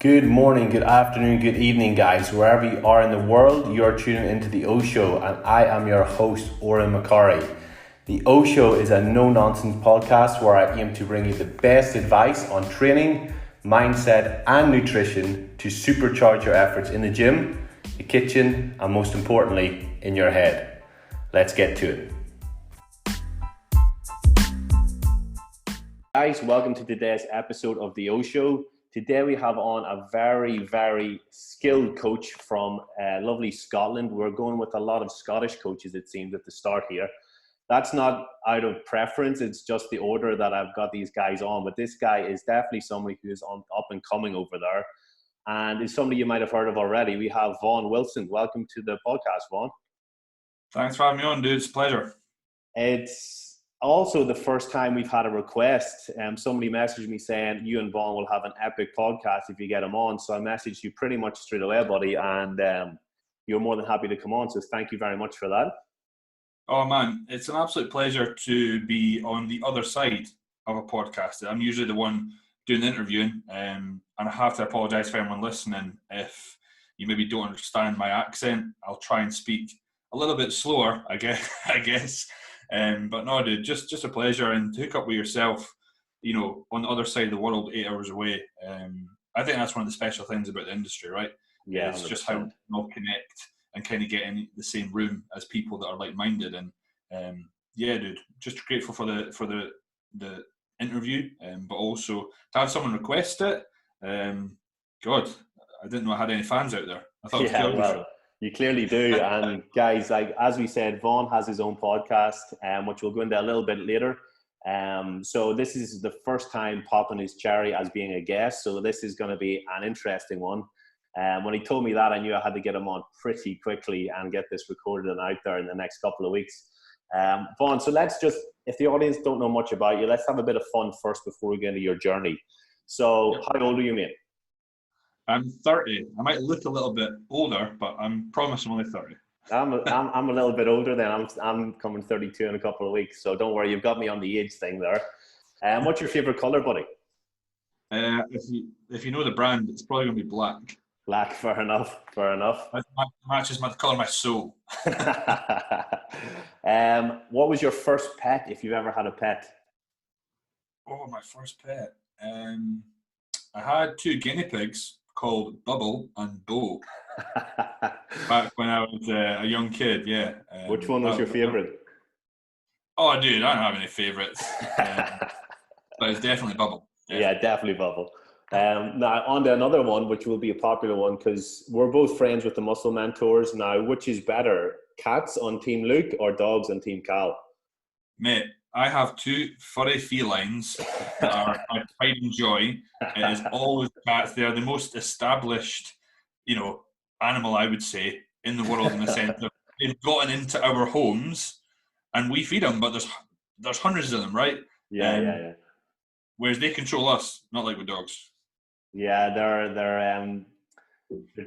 Good morning, good afternoon, good evening, guys. Wherever you are in the world, you are tuning into The O Show, and I am your host, Oren McCurry. The O Show is a no-nonsense podcast where I aim to bring you the best advice on training, mindset, and nutrition to supercharge your efforts in the gym, the kitchen, and most importantly, in your head. Let's get to it. Guys, welcome to today's episode of The O Show. Today we have on a very skilled coach from lovely Scotland. We're going with a lot of Scottish coaches, it seems, at the start here. That's not out of preference, it's just the order that I've got these guys on. But this guy is definitely somebody who is up and coming over there, and is somebody you might have heard of already. We have Vaughan Wilson. Welcome to the podcast, Vaughan. Thanks for having me on, dude. It's a pleasure. It's also the first time we've had a request. Somebody messaged me saying you and Vaughan will have an epic podcast if you get him on. So I messaged you pretty much straight away, buddy, and you're more than happy to come on. So thank you very much for that. Oh man, it's an absolute pleasure to be on the other side of a podcast. I'm usually the one doing the interviewing, and I have to apologise for anyone listening if you maybe don't understand my accent. I'll try and speak a little bit slower, I guess. But no, dude, just a pleasure, and to hook up with yourself, on the other side of the world, 8 hours away. I think that's one of the special things about the industry, right? Yeah, it's 100%. just how we all connect and kind of get in the same room as people that are like-minded. And yeah, dude, just grateful for the interview, but also to have someone request it. God, I didn't know I had any fans out there. I thought Yeah, it was well, you clearly do. And guys, like as we said, Vaughan has his own podcast, which we'll go into a little bit later. So this is the first time popping his cherry as being a guest. So this is going to be an interesting one. When he told me that, I knew I had to get him on pretty quickly and get this recorded and out there in the next couple of weeks. Vaughan, so let's just, if the audience don't know much about you, let's have a bit of fun first before we get into your journey. So how old are you, mate? I'm 30. I might look a little bit older, but I'm promise I'm only 30. I'm a little bit older than I'm coming 32 in a couple of weeks, so don't worry, you've got me on the age thing there. What's your favorite color, buddy? If you know the brand, it's probably gonna be black. Black, fair enough. It matches the color of my soul. What was your first pet, if you've ever had a pet? Oh, my first pet. I had 2 guinea pigs called Bubble and Bo back when I was a young kid. Yeah. Which one was your favorite? Oh, dude, I don't have any favorites, but it's definitely Bubble. Yeah, definitely Bubble. Now, on to another one, which will be a popular one, because we're both friends with the Muscle Mentors. Now, which is better, cats on Team Luke or dogs on Team Cal? Mate, I have 2 furry felines that are my pride and joy. It is always cats. They are the most established, animal, I would say, in the world, in the sense that they've gotten into our homes and we feed them, but there's hundreds of them, right? Yeah. Whereas they control us, not like with dogs. Yeah, they're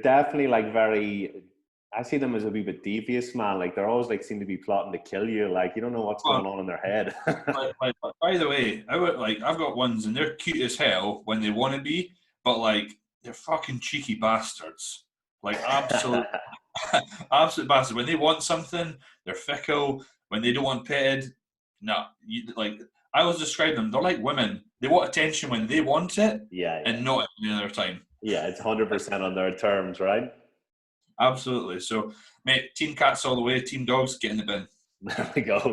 definitely like very. I see them as a wee bit devious, man. Like they're always like seem to be plotting to kill you. Like you don't know what's going on in their head. By the way, I've got ones and they're cute as hell when they want to be, but like they're fucking cheeky bastards. Like absolute bastards. When they want something, they're fickle. When they don't want petted, no. I always describe them. They're like women. They want attention when they want it, Yeah. and not at any other time. Yeah, it's 100% on their terms, right? Absolutely. So, mate, team cats all the way. Team dogs, get in the bin.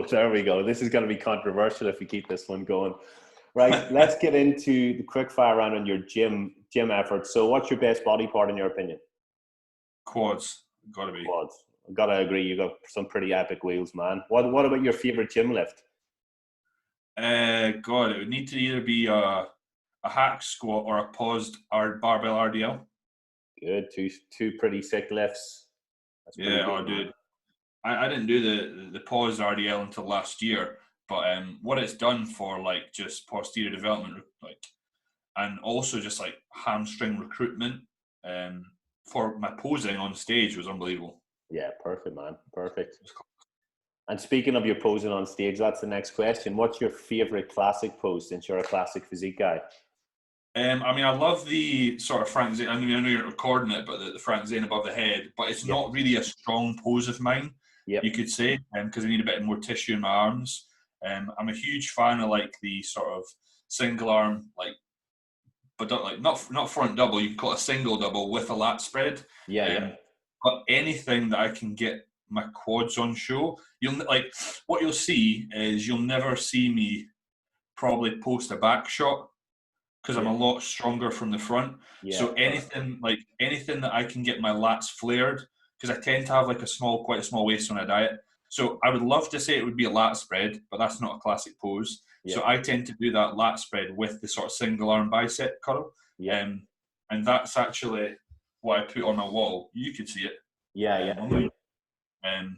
There we go. This is going to be controversial if we keep this one going. Right, let's get into the quick fire round on your gym efforts. So what's your best body part in your opinion? Quads. Gotta be. Quads. Gotta agree, you got some pretty epic wheels, man. What about your favorite gym lift? God, it would need to either be a hack squat or a paused barbell RDL. Good, two pretty sick lifts. That's pretty good, dude. I didn't do the paused RDL until last year, but what it's done for like just posterior development, like, and also just like hamstring recruitment, for my posing on stage was unbelievable. Yeah, perfect, man. Perfect. And speaking of your posing on stage, that's the next question. What's your favorite classic pose since you're a classic physique guy? I mean, I love the sort of Frank Zane. I know you're recording it, but the Frank Zane above the head. But it's Yep. not really a strong pose of mine, Yep. you could say, because I need a bit more tissue in my arms. I'm a huge fan of like the sort of single arm, like, but not front double. You can call it a single double with a lat spread. Yeah. Um, but anything that I can get my quads on show, what you'll see is you'll never see me probably post a back shot because I'm a lot stronger from the front. Yeah. So anything that I can get my lats flared, because I tend to have like quite a small waist when I diet. So I would love to say it would be a lat spread, but that's not a classic pose. Yeah. So I tend to do that lat spread with the sort of single arm bicep curl. Yeah. And that's actually what I put on my wall. You could see it. Yeah.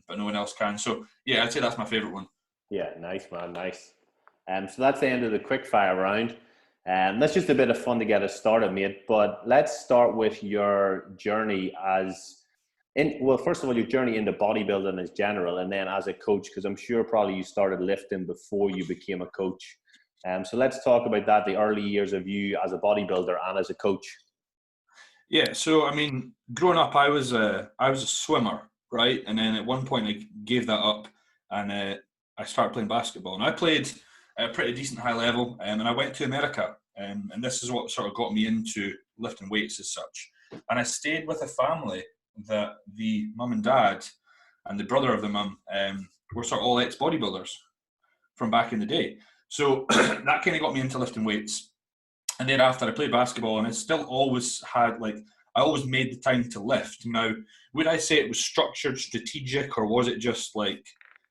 But no one else can. So yeah, I'd say that's my favorite one. Yeah, nice, man, nice. So that's the end of the quick fire round. That's just a bit of fun to get us started, mate. But let's start with your journey first of all, your journey into bodybuilding as general, and then as a coach, because I'm sure probably you started lifting before you became a coach. So let's talk about that, the early years of you as a bodybuilder and as a coach. Yeah, so I mean, growing up, I was a swimmer, right? And then at one point, I gave that up, and I started playing basketball. And I played at a pretty decent high level, and I went to America, and this is what sort of got me into lifting weights as such. And I stayed with a family that the mum and dad and the brother of the mum were sort of all ex-bodybuilders from back in the day. So that kind of got me into lifting weights. And then after I played basketball, and I still always had I always made the time to lift. Now, would I say it was structured, strategic, or was it just like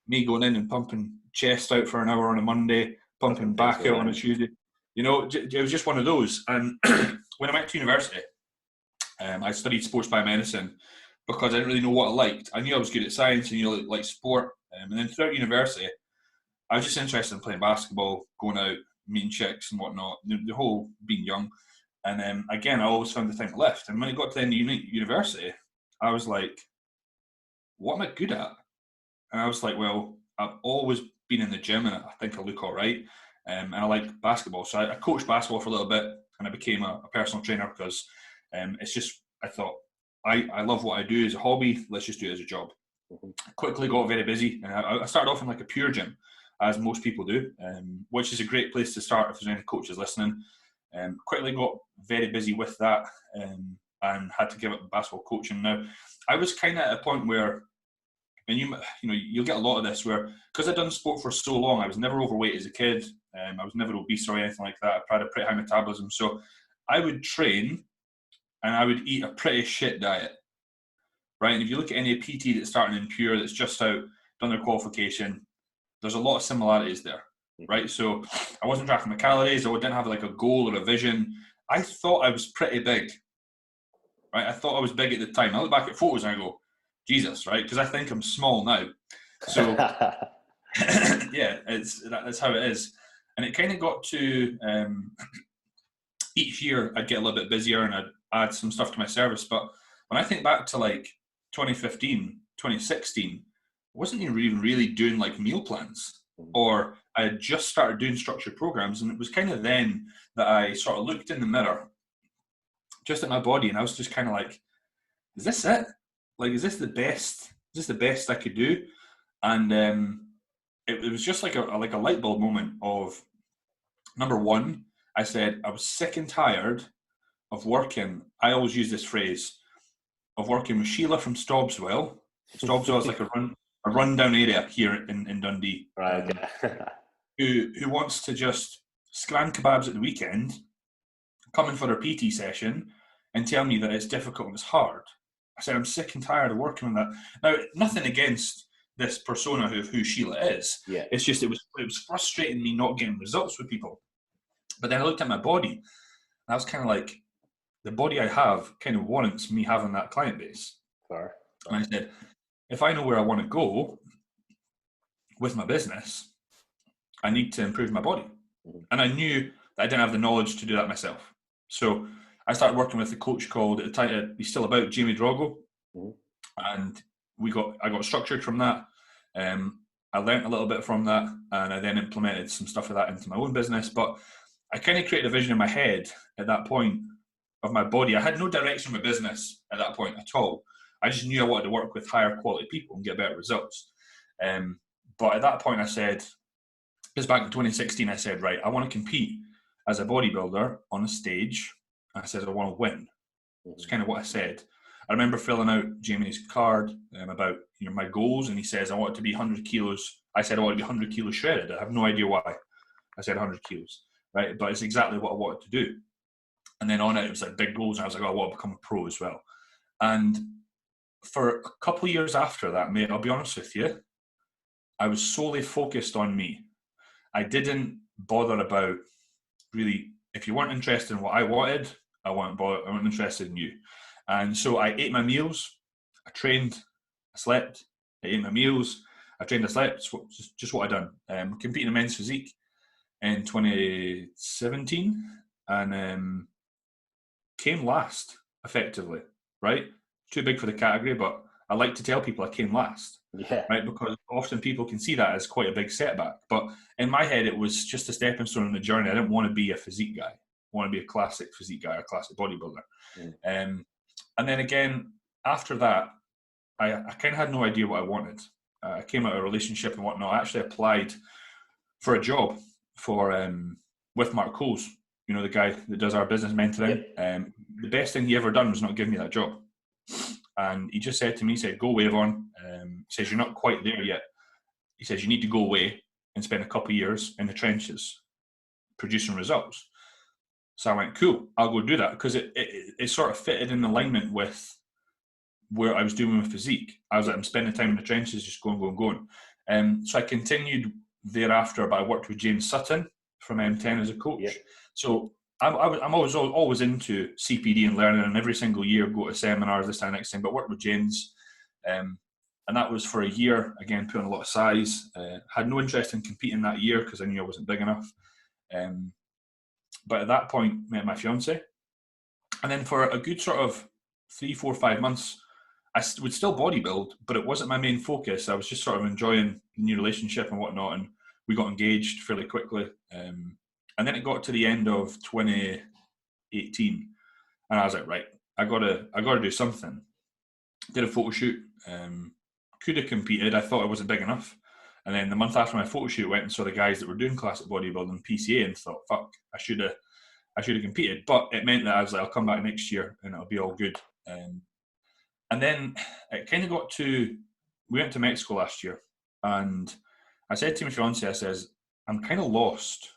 me going in and pumping chest out for an hour on a Monday, pumping back out on a Tuesday? You know, it was just one of those. And when I went to university, I studied sports biomedicine because I didn't really know what I liked. I knew I was good at science and like sport. And then throughout university, I was just interested in playing basketball, going out, meeting chicks and whatnot, the whole being young. And again, I always found the time to lift. And when it got to the end of university, I was like, what am I good at? And I was like, well, I've always been in the gym and I think I look all right. And I like basketball. So I coached basketball for a little bit and I became a personal trainer because it's just, I thought, I love what I do as a hobby. Let's just do it as a job. I quickly got very busy. And I started off in like a pure gym, as most people do, which is a great place to start if there's any coaches listening. Quickly got very busy with that and had to give up basketball coaching. Now, I was kind of at a point where, and you'll get a lot of this, where because I'd done sport for so long, I was never overweight as a kid. I was never obese or anything like that. I had a pretty high metabolism. So I would train and I would eat a pretty shit diet, right? And if you look at any PT that's starting in pure, that's just out, done their qualification, there's a lot of similarities there, right? So I wasn't tracking my calories. I didn't have like a goal or a vision. I thought I was pretty big, right? I thought I was big at the time. I look back at photos and I go, Jesus, right? Because I think I'm small now. So yeah, that's how it is. And it kind of got to each year I'd get a little bit busier and I'd add some stuff to my service. But when I think back to like 2015, 2016, I wasn't even really doing like meal plans, or I had just started doing structured programs. And it was kind of then that I sort of looked in the mirror just at my body and I was just kind of like, is this it? Like, is this the best? Is this the best I could do? And it was just like a light bulb moment of, number one, I said I was sick and tired of working. I always use this phrase of working with Sheila from Stobswell. Stobswell is like a rundown area here in Dundee. Right. Who wants to just scran kebabs at the weekend, come in for a PT session, and tell me that it's difficult and it's hard. I said, I'm sick and tired of working on that. Now, nothing against this persona of who Sheila is. Yeah. It's just it was frustrating me not getting results with people. But then I looked at my body, and I was kind of like, the body I have kind of warrants me having that client base. Fair. And I said, if I know where I want to go with my business, I need to improve my body. Mm-hmm. And I knew that I didn't have the knowledge to do that myself. So I started working with a coach called, at the time, he's still about, Jamie Drogo. Mm-hmm. And I got structured from that. I learned a little bit from that, and I then implemented some stuff of that into my own business. But I kind of created a vision in my head at that point of my body. I had no direction for business at that point at all. I just knew I wanted to work with higher quality people and get better results. But at that point I said, because back in 2016, I said, right, I want to compete as a bodybuilder on a stage. I said, I want to win. That's kind of what I said. I remember filling out Jamie's card about my goals, and he says, I want it to be 100 kilos. I said, I want to be 100 kilos shredded. I have no idea why I said 100 kilos, right? But it's exactly what I wanted to do. And then on it was like big goals, and I was like, oh, I want to become a pro as well. And for a couple of years after that, mate, I'll be honest with you, I was solely focused on me. I didn't bother about really, if you weren't interested in what I wanted, I wasn't interested in you. And so I ate my meals, I trained, I slept, I ate my meals, I trained, I slept, just what I done. Competing in men's physique in 2017 and came last, effectively, right? Too big for the category, but I like to tell people I came last. Yeah. Right, because often people can see that as quite a big setback. But in my head, it was just a stepping stone in the journey. I didn't want to be a physique guy. I want to be a classic physique guy, a classic bodybuilder. And then again, after that, I kind of had no idea what I wanted. I came out of a relationship and whatnot. I actually applied for a job with Mark Coles, the guy that does our business mentoring. The best thing he ever done was not give me that job. And he just said to me, he said, go away, Vaughan. He says, you're not quite there yet. He says, you need to go away and spend a couple of years in the trenches producing results. So I went, cool, I'll go do that. Because it sort of fitted in alignment with where I was doing with physique. I was like, I'm spending time in the trenches, just going. So I continued thereafter, but I worked with James Sutton from M10 as a coach. Yeah. So I'm always into CPD and learning, and every single year go to seminars, this and next thing, but worked with James. And that was for a year, again, putting a lot of size. Had no interest in competing that year because I knew I wasn't big enough. But at that point, met my fiance. And then for a good sort of 3, 4, 5 months, I would still bodybuild, but it wasn't my main focus. I was just sort of enjoying the new relationship and whatnot, and we got engaged fairly quickly. And then it got to the end of 2018, and I was like, right, I gotta do something. Did a photo shoot. Could have competed. I thought I wasn't big enough. And then the month after my photo shoot, went and saw the guys that were doing classic bodybuilding, PCA, and thought, fuck, I should have competed. But it meant that I was like, I'll come back next year and it'll be all good. And then it kind of got to, we went to Mexico last year, and I said to my fiance, I says, I'm kind of lost.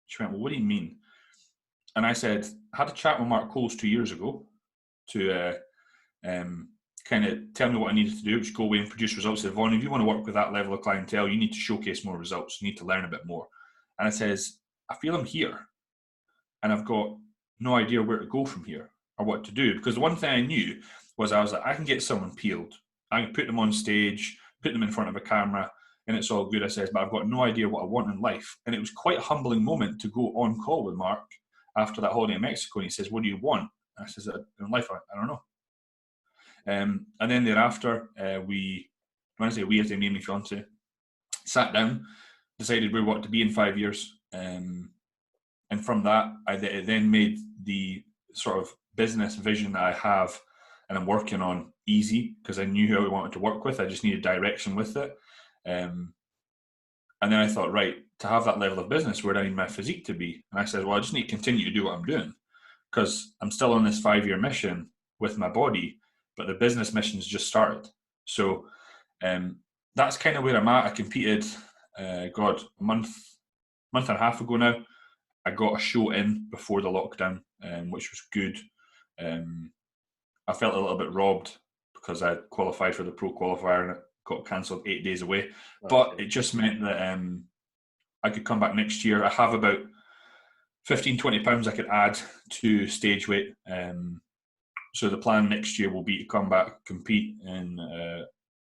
She went, well, what do you mean? And I said, I had a chat with Mark Coles 2 years ago to kind of tell me what I needed to do, which go away and produce results. He said, Vaughan, if you want to work with that level of clientele, you need to showcase more results. You need to learn a bit more. And I says, I feel I'm here, and I've got no idea where to go from here or what to do. Because the one thing I knew was I was like, I can get someone peeled. I can put them on stage, put them in front of a camera, and it's all good, I says, but I've got no idea what I want in life. And it was quite a humbling moment to go on call with Mark after that holiday in Mexico. And he says, what do you want? And I says, in life, I don't know. And then thereafter, when I say we, as I mean my fiance, sat down, decided where we want to be in 5 years. And from that, I then made the sort of business vision that I have and I'm working on easy, because I knew who I wanted to work with. I just needed direction with it. And then I thought, right, to have that level of business, where do I need my physique to be? And I said, well, I just need to continue to do what I'm doing, because I'm still on this 5-year mission with my body, but the business mission's just started. So that's kind of where I'm at. I competed, a month and a half ago now. I got a show in before the lockdown, which was good. I felt a little bit robbed because I qualified for the pro qualifier and it got cancelled 8 days away. But it just meant that I could come back next year. I have about 15-20 pounds I could add to stage weight. So the plan next year will be to come back, compete, and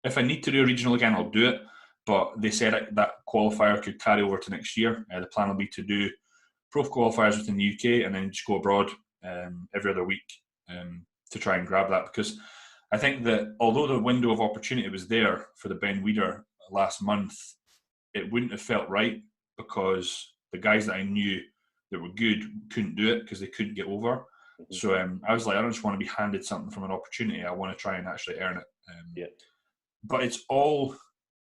if I need to do a regional again, I'll do it. But they said that qualifier could carry over to next year. The plan will be to do pro qualifiers within the UK and then just go abroad every other week to try and grab that, because I think that although the window of opportunity was there for the Ben Weider last month, it wouldn't have felt right, because the guys that I knew that were good couldn't do it because they couldn't get over. So I was like, I don't just want to be handed something from an opportunity. I want to try and actually earn it. But it's all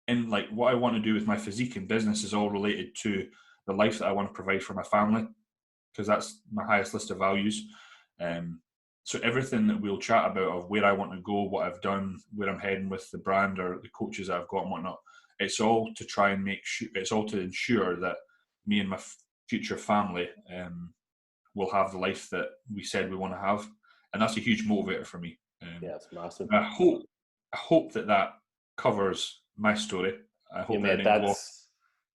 in like what I want to do with my physique and business is all related to the life that I want to provide for my family, because that's my highest list of values. So everything that we'll chat about of where I want to go, what I've done, where I'm heading with the brand or the coaches that I've got and whatnot, it's all to try and it's all to ensure that me and my future family will have the life that we said we want to have. And that's a huge motivator for me. It's massive. I hope that covers my story. I hope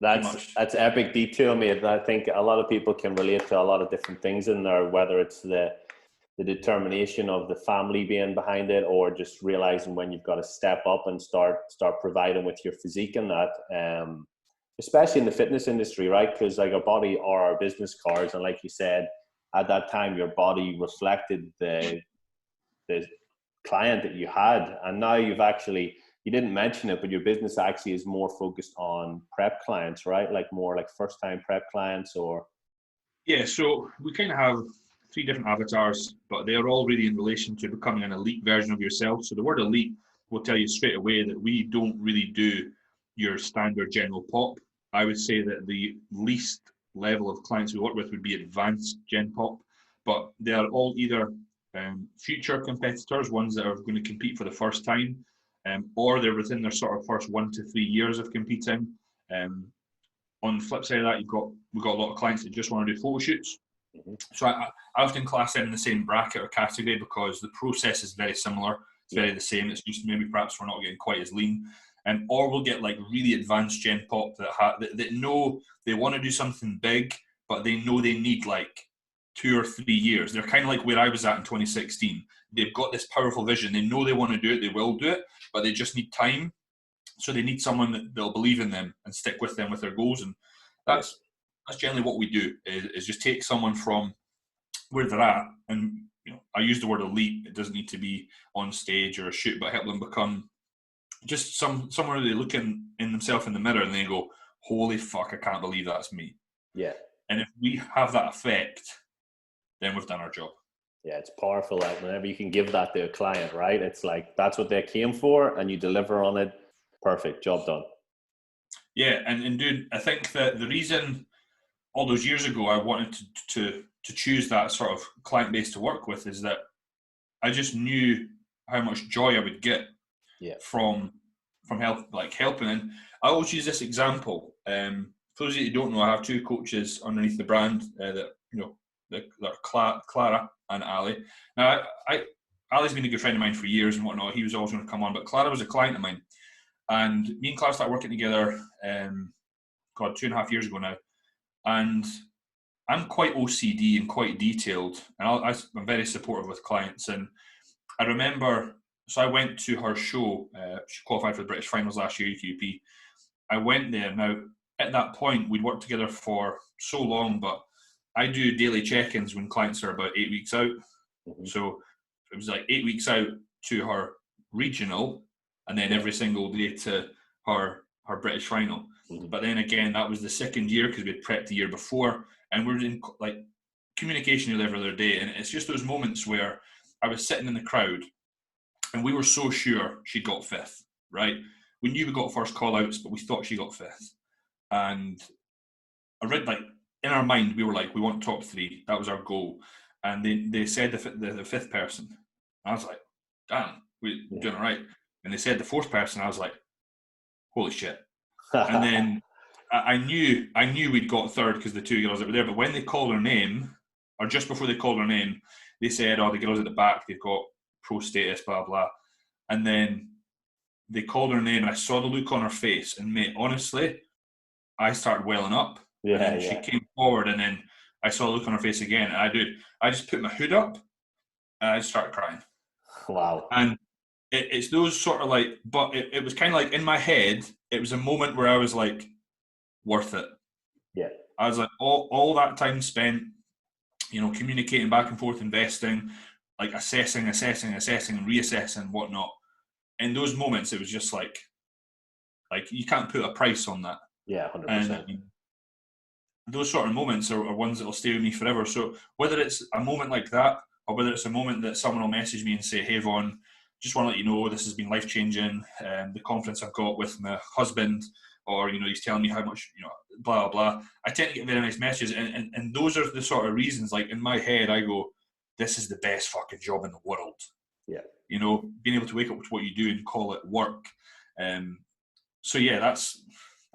that's epic detail, mate. I think a lot of people can relate to a lot of different things in there, whether it's the determination of the family being behind it, or just realizing when you've got to step up and start providing with your physique and that, especially in the fitness industry, right? Because like our body are our business cards, and like you said, at that time your body reflected the client that you had, and now you didn't mention it, but your business actually is more focused on prep clients, right? Like more like first time prep clients, or so we kind of have 3 different avatars, but they're all really in relation to becoming an elite version of yourself. So the word elite will tell you straight away that we don't really do your standard general pop. I would say that the least level of clients we work with would be advanced gen pop, but they are all either future competitors, ones that are going to compete for the first time, or they're within their sort of first 1 to 3 years of competing. On the flip side of that, we've got a lot of clients that just want to do photo shoots. So I often class them in the same bracket or category because the process is very similar. It's very the same. It's just maybe perhaps we're not getting quite as lean. Or we'll get like really advanced gen pop that know they want to do something big, but they know they need like 2 or 3 years. They're kind of like where I was at in 2016. They've got this powerful vision. They know they want to do it. They will do it, but they just need time. So they need someone that'll believe in them and stick with them with their goals. And that's generally what we do is just take someone from where they're at, and I use the word elite. It doesn't need to be on stage or a shoot, but help them become just somewhere they look in themselves in the mirror and they go, holy fuck, I can't believe that's me. Yeah. And if we have that effect, then we've done our job. Yeah, it's powerful. Like whenever you can give that to a client, right? It's like that's what they came for, and you deliver on it. Perfect, job done. Yeah, and dude, I think that the reason all those years ago I wanted to choose that sort of client base to work with is that I just knew how much joy I would get from helping. And I always use this example. For those of you who don't know, I have 2 coaches underneath the brand that are Clara and Ali. Now, Ali's been a good friend of mine for years and whatnot. He was always going to come on, but Clara was a client of mine. And me and Clara started working together, 2.5 years ago now. And I'm quite OCD and quite detailed, and I'm very supportive with clients. And I remember, so I went to her show. She qualified for the British finals last year, UQP. I went there. Now, at that point, we'd worked together for so long, but I do daily check-ins when clients are about 8 weeks out. So it was like 8 weeks out to her regional, and then every single day to her British final. But then again, that was the second year because we had prepped the year before, and we're in like communication every other day. And it's just those moments where I was sitting in the crowd and we were so sure she got 5th, right? We knew we got first call outs, but we thought she got 5th. And I read, like, in our mind, we were like, we want top 3. That was our goal. And they said the 5th person. I was like, damn, we're doing all right. And they said the 4th person. I was like, holy shit. And then I knew we'd got 3rd because the 2 girls that were there. But when they called her name, or just before they called her name, they said, the girls at the back, they've got pro status, blah, blah. And then they called her name, and I saw the look on her face. And mate, honestly, I started welling up. And then she came forward, and then I saw the look on her face again. And I just put my hood up, and I started crying. Wow. And it's those sort of like, but it was kind of like in my head, it was a moment where I was like, worth it. Yeah. I was like, all that time spent, communicating back and forth, investing, like assessing, and reassessing and whatnot. In those moments, it was just like you can't put a price on that. Yeah, 100%. And those sort of moments are ones that will stay with me forever. So whether it's a moment like that, or whether it's a moment that someone will message me and say, "Hey Vaughan, just want to let you know this has been life changing. The confidence I've got with my husband, or he's telling me how much blah blah." I tend to get very nice messages, and those are the sort of reasons. Like in my head, I go, "This is the best fucking job in the world." Yeah. Being able to wake up to what you do and call it work. So yeah, that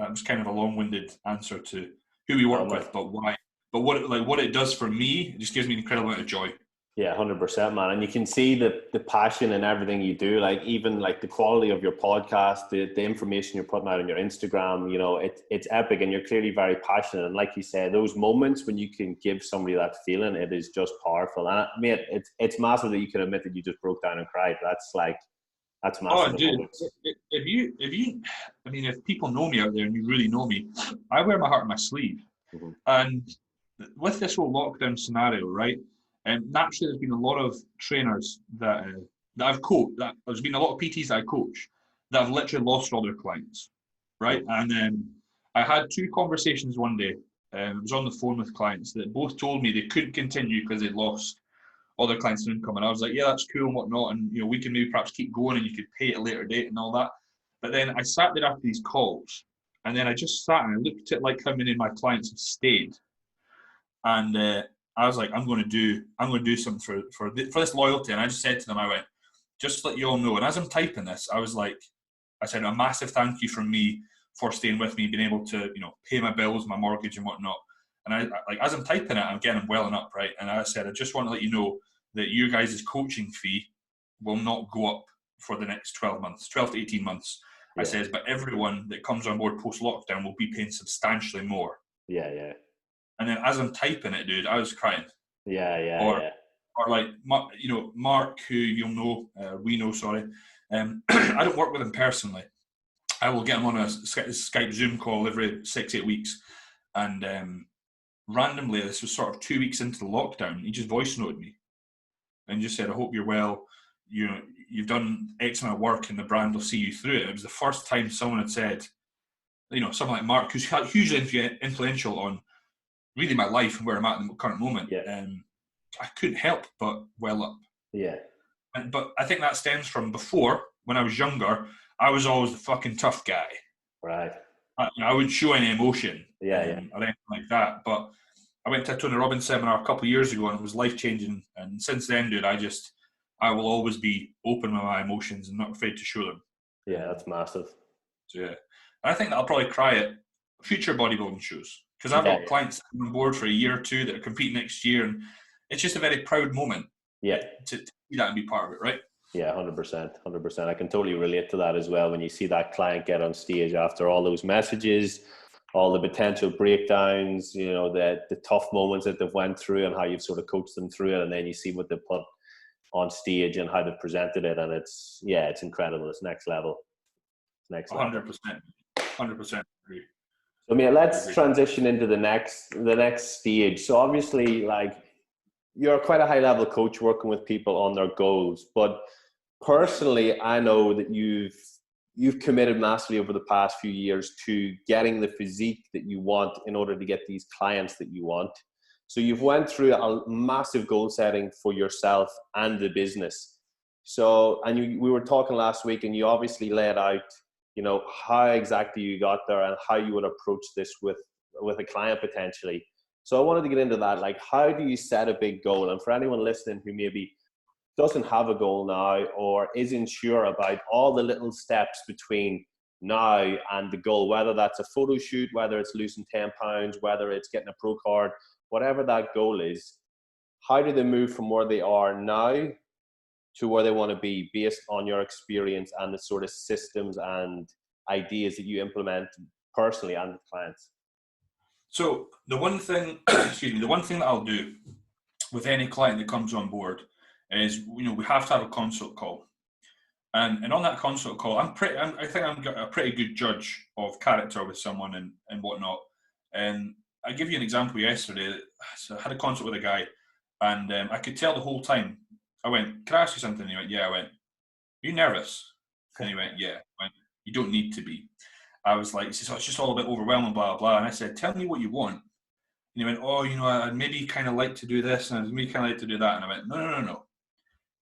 was kind of a long-winded answer to who we work with, but why. But what it does for me, it just gives me an incredible amount of joy. Yeah, 100%, man. And you can see the passion in everything you do. Like even like the quality of your podcast, the information you're putting out on your Instagram, it's epic, and you're clearly very passionate. And like you said, those moments when you can give somebody that feeling, it is just powerful. And I mean, it's massive that you can admit that you just broke down and cried. That's massive. Oh, dude, if people know me out there and you really know me, I wear my heart on my sleeve. Mm-hmm. And with this whole lockdown scenario, right? And naturally, there's been a lot of trainers that I've coached. There's been a lot of PTs that I coach that have literally lost all their clients, right? And I had 2 conversations one day. I was on the phone with clients that both told me they couldn't continue because they'd lost all their clients' income. And I was like, yeah, that's cool and whatnot. And, we can maybe perhaps keep going and you could pay at a later date and all that. But then I sat there after these calls, and then I just sat and I looked at like how many of my clients have stayed. And I was like, I'm going to do something for this loyalty. And I just said to them, I went, just to let you all know. And as I'm typing this, I said a massive thank you from me for staying with me, being able to, pay my bills, my mortgage and whatnot. And I like, as I'm typing it, I'm welling up, right? And I said, I just want to let you know that you guys' coaching fee will not go up for the next 12 to 18 months. Yeah. I said, but everyone that comes on board post-lockdown will be paying substantially more. Yeah, yeah. And then as I'm typing it, dude, I was crying. Yeah. Or like, Mark, who we know, sorry. I don't work with him personally. I will get him on a Skype Zoom call every 6-8 weeks. And randomly, this was sort of 2 weeks into the lockdown, he just voice noted me and just said, I hope you're well. You've done X amount of work and the brand will see you through it. It was the first time someone had said, someone like Mark, who's hugely influential on really my life and where I'm at in the current moment. Yeah. I couldn't help but well up. Yeah. But I think that stems from before, when I was younger, I was always the fucking tough guy. Right. I wouldn't show any emotion. Yeah. Or anything like that. But I went to a Tony Robbins seminar a couple of years ago and it was life-changing. And since then, dude, I will always be open with my emotions and not afraid to show them. Yeah, that's massive. So, yeah. And I think that I'll probably cry at future bodybuilding shows. Because I've got clients on board for a year or two that are competing next year. And it's just a very proud moment. Yeah. To see that and be part of it, right? Yeah, 100%. I can totally relate to that as well. When you see that client get on stage after all those messages, all the potential breakdowns, the tough moments that they've went through and how you've sort of coached them through it. And then you see what they put on stage and how they've presented it. And it's incredible. It's next level. It's next level. 100% agree. So, let's transition into the next stage. So obviously, like, you're quite a high level coach working with people on their goals, but personally, I know that you've committed massively over the past few years to getting the physique that you want in order to get these clients that you want. So you've went through a massive goal setting for yourself and the business. So, and we were talking last week, and you obviously laid out, how exactly you got there and how you would approach this with a client potentially. So I wanted to get into that. Like, how do you set a big goal? And for anyone listening who maybe doesn't have a goal now or isn't sure about all the little steps between now and the goal, whether that's a photo shoot, whether it's losing 10 pounds, whether it's getting a pro card, whatever that goal is, how do they move from where they are now to where they want to be based on your experience and the sort of systems and ideas that you implement personally and with clients? So the one thing that I'll do with any client that comes on board is, we have to have a consult call. And on that consult call, I think I'm a pretty good judge of character with someone and whatnot. And I give you an example yesterday. So I had a consult with a guy, and I could tell the whole time. I went, "Can I ask you something?" And he went, "Yeah." I went, "Are you nervous?" And he went, "Yeah." I went, "You don't need to be." I was like, "He says, oh, it's just all a bit overwhelming, blah, blah." And I said, "Tell me what you want, he went, oh, I'd maybe kind of like to do this and I'd maybe kind of like to do that. And I went, no.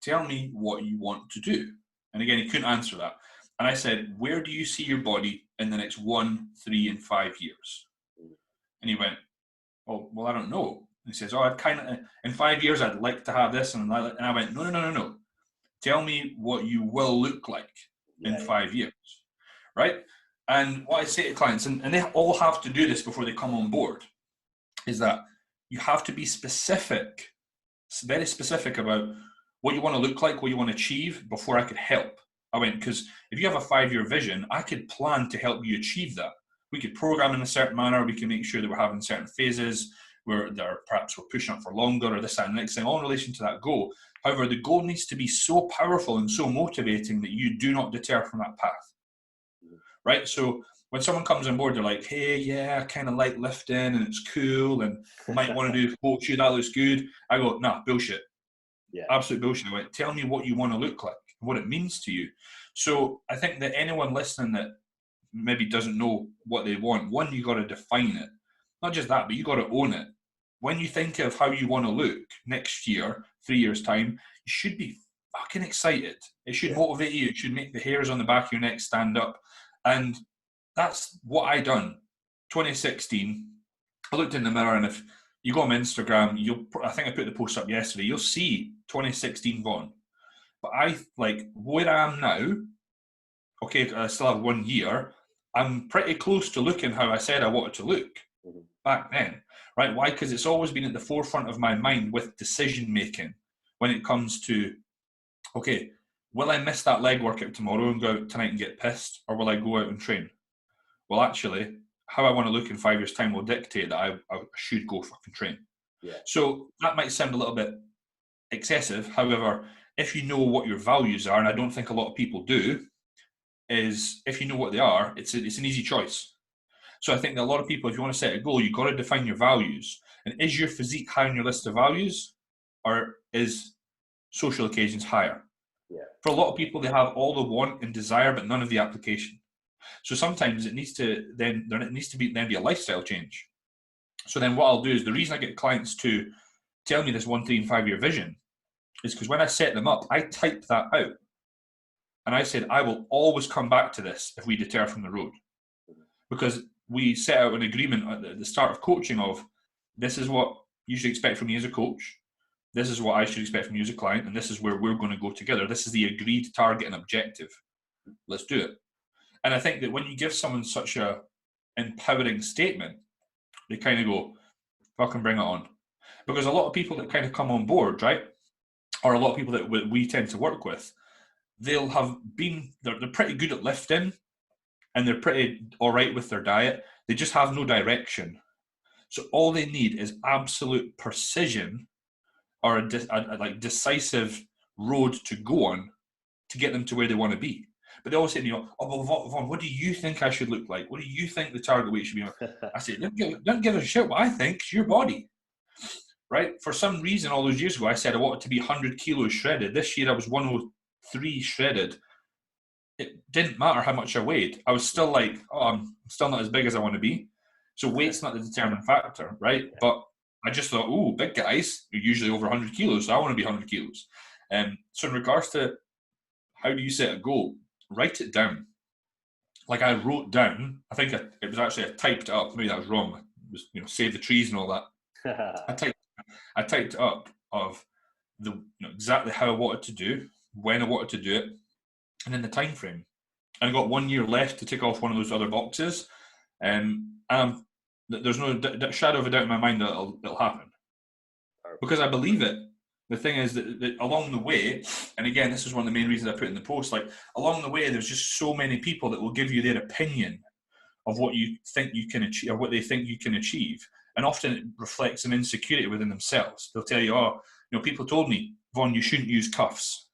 Tell me what you want to do. And again, he couldn't answer that. And I said, where do you see your body in the next 1, 3, and 5 years? And he went, oh, well, I don't know. And he says, oh, in 5 years, I'd like to have this. And I went, no. Tell me what you will look like in 5 years, right? And what I say to clients, and they all have to do this before they come on board, is that you have to be specific, very specific about what you want to look like, what you want to achieve before I could help. I went, because if you have a 5-year vision, I could plan to help you achieve that. We could program in a certain manner. We can make sure that we're having certain phases where perhaps we're pushing up for longer or this, that, and the next thing, all in relation to that goal. However, the goal needs to be so powerful and so motivating that you do not deter from that path, right? So when someone comes on board, they're like, hey, yeah, I kind of like lifting and it's cool and I might want to do coach you, that looks good. I go, nah, bullshit. Yeah. Absolute bullshit. I went, tell me what you want to look like, what it means to you. So I think that anyone listening that maybe doesn't know what they want, one, you got to define it. Not just that, but you got to own it. When you think of how you want to look next year, 3 years' time, you should be fucking excited. It should motivate you. It should make the hairs on the back of your neck stand up. And that's what I done. 2016, I looked in the mirror, and if you go on my Instagram, I think I put the post up yesterday, you'll see 2016 Vaughan. But where I am now, okay, I still have 1 year, I'm pretty close to looking how I said I wanted to look back then, right? Why? Because it's always been at the forefront of my mind with decision making when it comes to, okay, will I miss that leg workout tomorrow and go out tonight and get pissed, or will I go out and train? Well, actually, how I want to look in 5 years' time will dictate that I should go fucking train. Yeah. So that might sound a little bit excessive. However, if you know what your values are, and I don't think a lot of people do, is if you know what they are, it's an easy choice. So I think that a lot of people, if you want to set a goal, you've got to define your values. And is your physique high on your list of values, or is social occasions higher? Yeah. For a lot of people, they have all the want and desire, but none of the application. So sometimes it needs to be a lifestyle change. So then what I'll do is, the reason I get clients to tell me this 1, 3, and 5 year vision is because when I set them up, I type that out. And I said, I will always come back to this if we deter from the road. Because we set out an agreement at the start of coaching of, this is what you should expect from me as a coach. This is what I should expect from you as a client. And this is where we're going to go together. This is the agreed target and objective. Let's do it. And I think that when you give someone such a empowering statement, they kind of go, fucking bring it on. Because a lot of people that kind of come on board, right, or a lot of people that we tend to work with, they're pretty good at lifting and they're pretty all right with their diet. They just have no direction. So all they need is absolute precision or a decisive road to go on to get them to where they want to be. But they always say, oh, well, Vaughan, what do you think I should look like? What do you think the target weight should be? I say, don't give a shit what I think. It's your body, right? For some reason, all those years ago, I said I wanted to be 100 kilos shredded. This year, I was 103 shredded. It didn't matter how much I weighed. I was still like, I'm still not as big as I want to be. So weight's not the determining factor, right? Yeah. But I just thought, big guys are usually over 100 kilos, so I want to be 100 kilos. So in regards to how do you set a goal, write it down. Like I wrote down, I think it was actually, I typed it up. Maybe that was wrong. It was, save the trees and all that. I typed it up of exactly how I wanted to do, when I wanted to do it, and then the time frame. And I got 1 year left to tick off one of those other boxes. And there's no shadow of a doubt in my mind that it'll happen. Because I believe it. The thing is that along the way, and again, this is one of the main reasons I put in the post, like along the way, there's just so many people that will give you their opinion of what you think you can achieve, or what they think you can achieve. And often it reflects an insecurity within themselves. They'll tell you, people told me, Vaughan, you shouldn't use cuffs.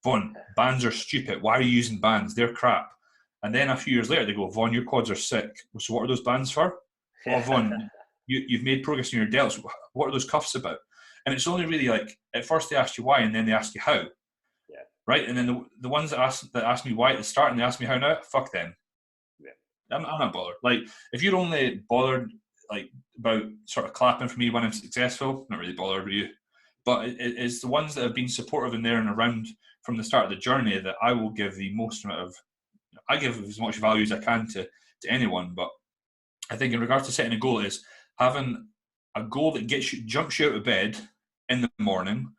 Vaughan, bands are stupid. Why are you using bands? They're crap. And then a few years later, they go, Vaughan, your quads are sick. So what are those bands for? Oh, Vaughan, you've made progress in your delts. What are those cuffs about? And it's only really like, at first they ask you why, and then they ask you how. Yeah. Right? And then the ones that ask me why at the start and they ask me how now, fuck them. Yeah. I'm not bothered. Like, if you're only bothered, like, about sort of clapping for me when I'm successful. Not really bothered with you, but it's the ones that have been supportive in there and around from the start of the journey that I will give the most amount of. I give as much value as I can to anyone, but I think in regards to setting a goal is having a goal that jumps you out of bed in the morning,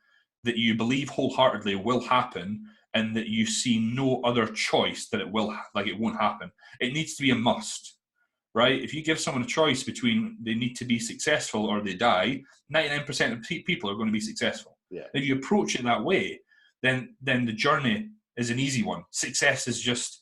that you believe wholeheartedly will happen, and that you see no other choice that it won't happen. It needs to be a must, right? If you give someone a choice between they need to be successful or they die, 99% of people are going to be successful. Yeah. If you approach it that way, then the journey is an easy one. Success is just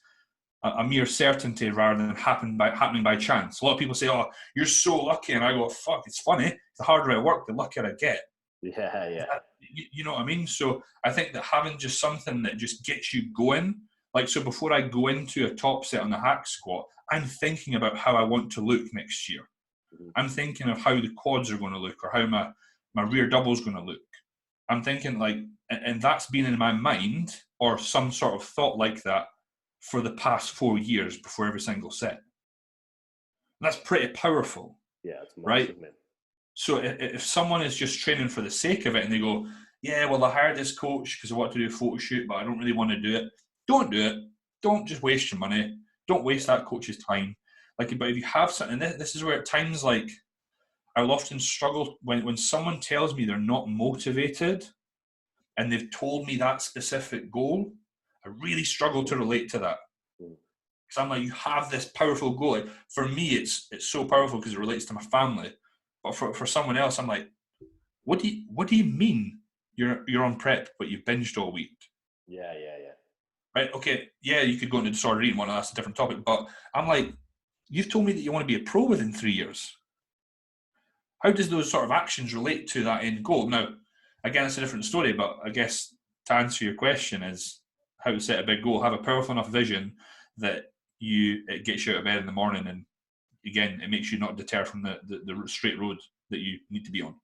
a mere certainty rather than happening by chance. A lot of people say, "Oh, you're so lucky," and I go, "Fuck, it's funny. The harder I work, the luckier I get." Yeah. You know what I mean? So I think that having just something that just gets you going, like, so before I go into a top set on the hack squat, I'm thinking about how I want to look next year. Mm-hmm. I'm thinking of how the quads are going to look or how my rear double is going to look. I'm thinking and that's been in my mind or some sort of thought like that for the past 4 years before every single set. And that's pretty powerful. Yeah, it's massive, right? Man. So if someone is just training for the sake of it and they go, yeah, well, I hired this coach because I want to do a photo shoot, but I don't really want to do it. Don't do it. Don't just waste your money. Don't waste that coach's time. But if you have something, this is where at times, I'll often struggle when someone tells me they're not motivated and they've told me that specific goal, I really struggle to relate to that. Because I'm like, you have this powerful goal. For me, it's so powerful because it relates to my family. But for someone else, I'm like, what do you mean you're on prep but you've binged all week? Yeah. Right? Okay, yeah, you could go into disordered eating one, and that's a different topic. But I'm like, you've told me that you want to be a pro within 3 years. How does those sort of actions relate to that end goal? Now, again, it's a different story, but I guess to answer your question is how to set a big goal. Have a powerful enough vision that it gets you out of bed in the morning, and again, it makes you not deter from the straight road that you need to be on.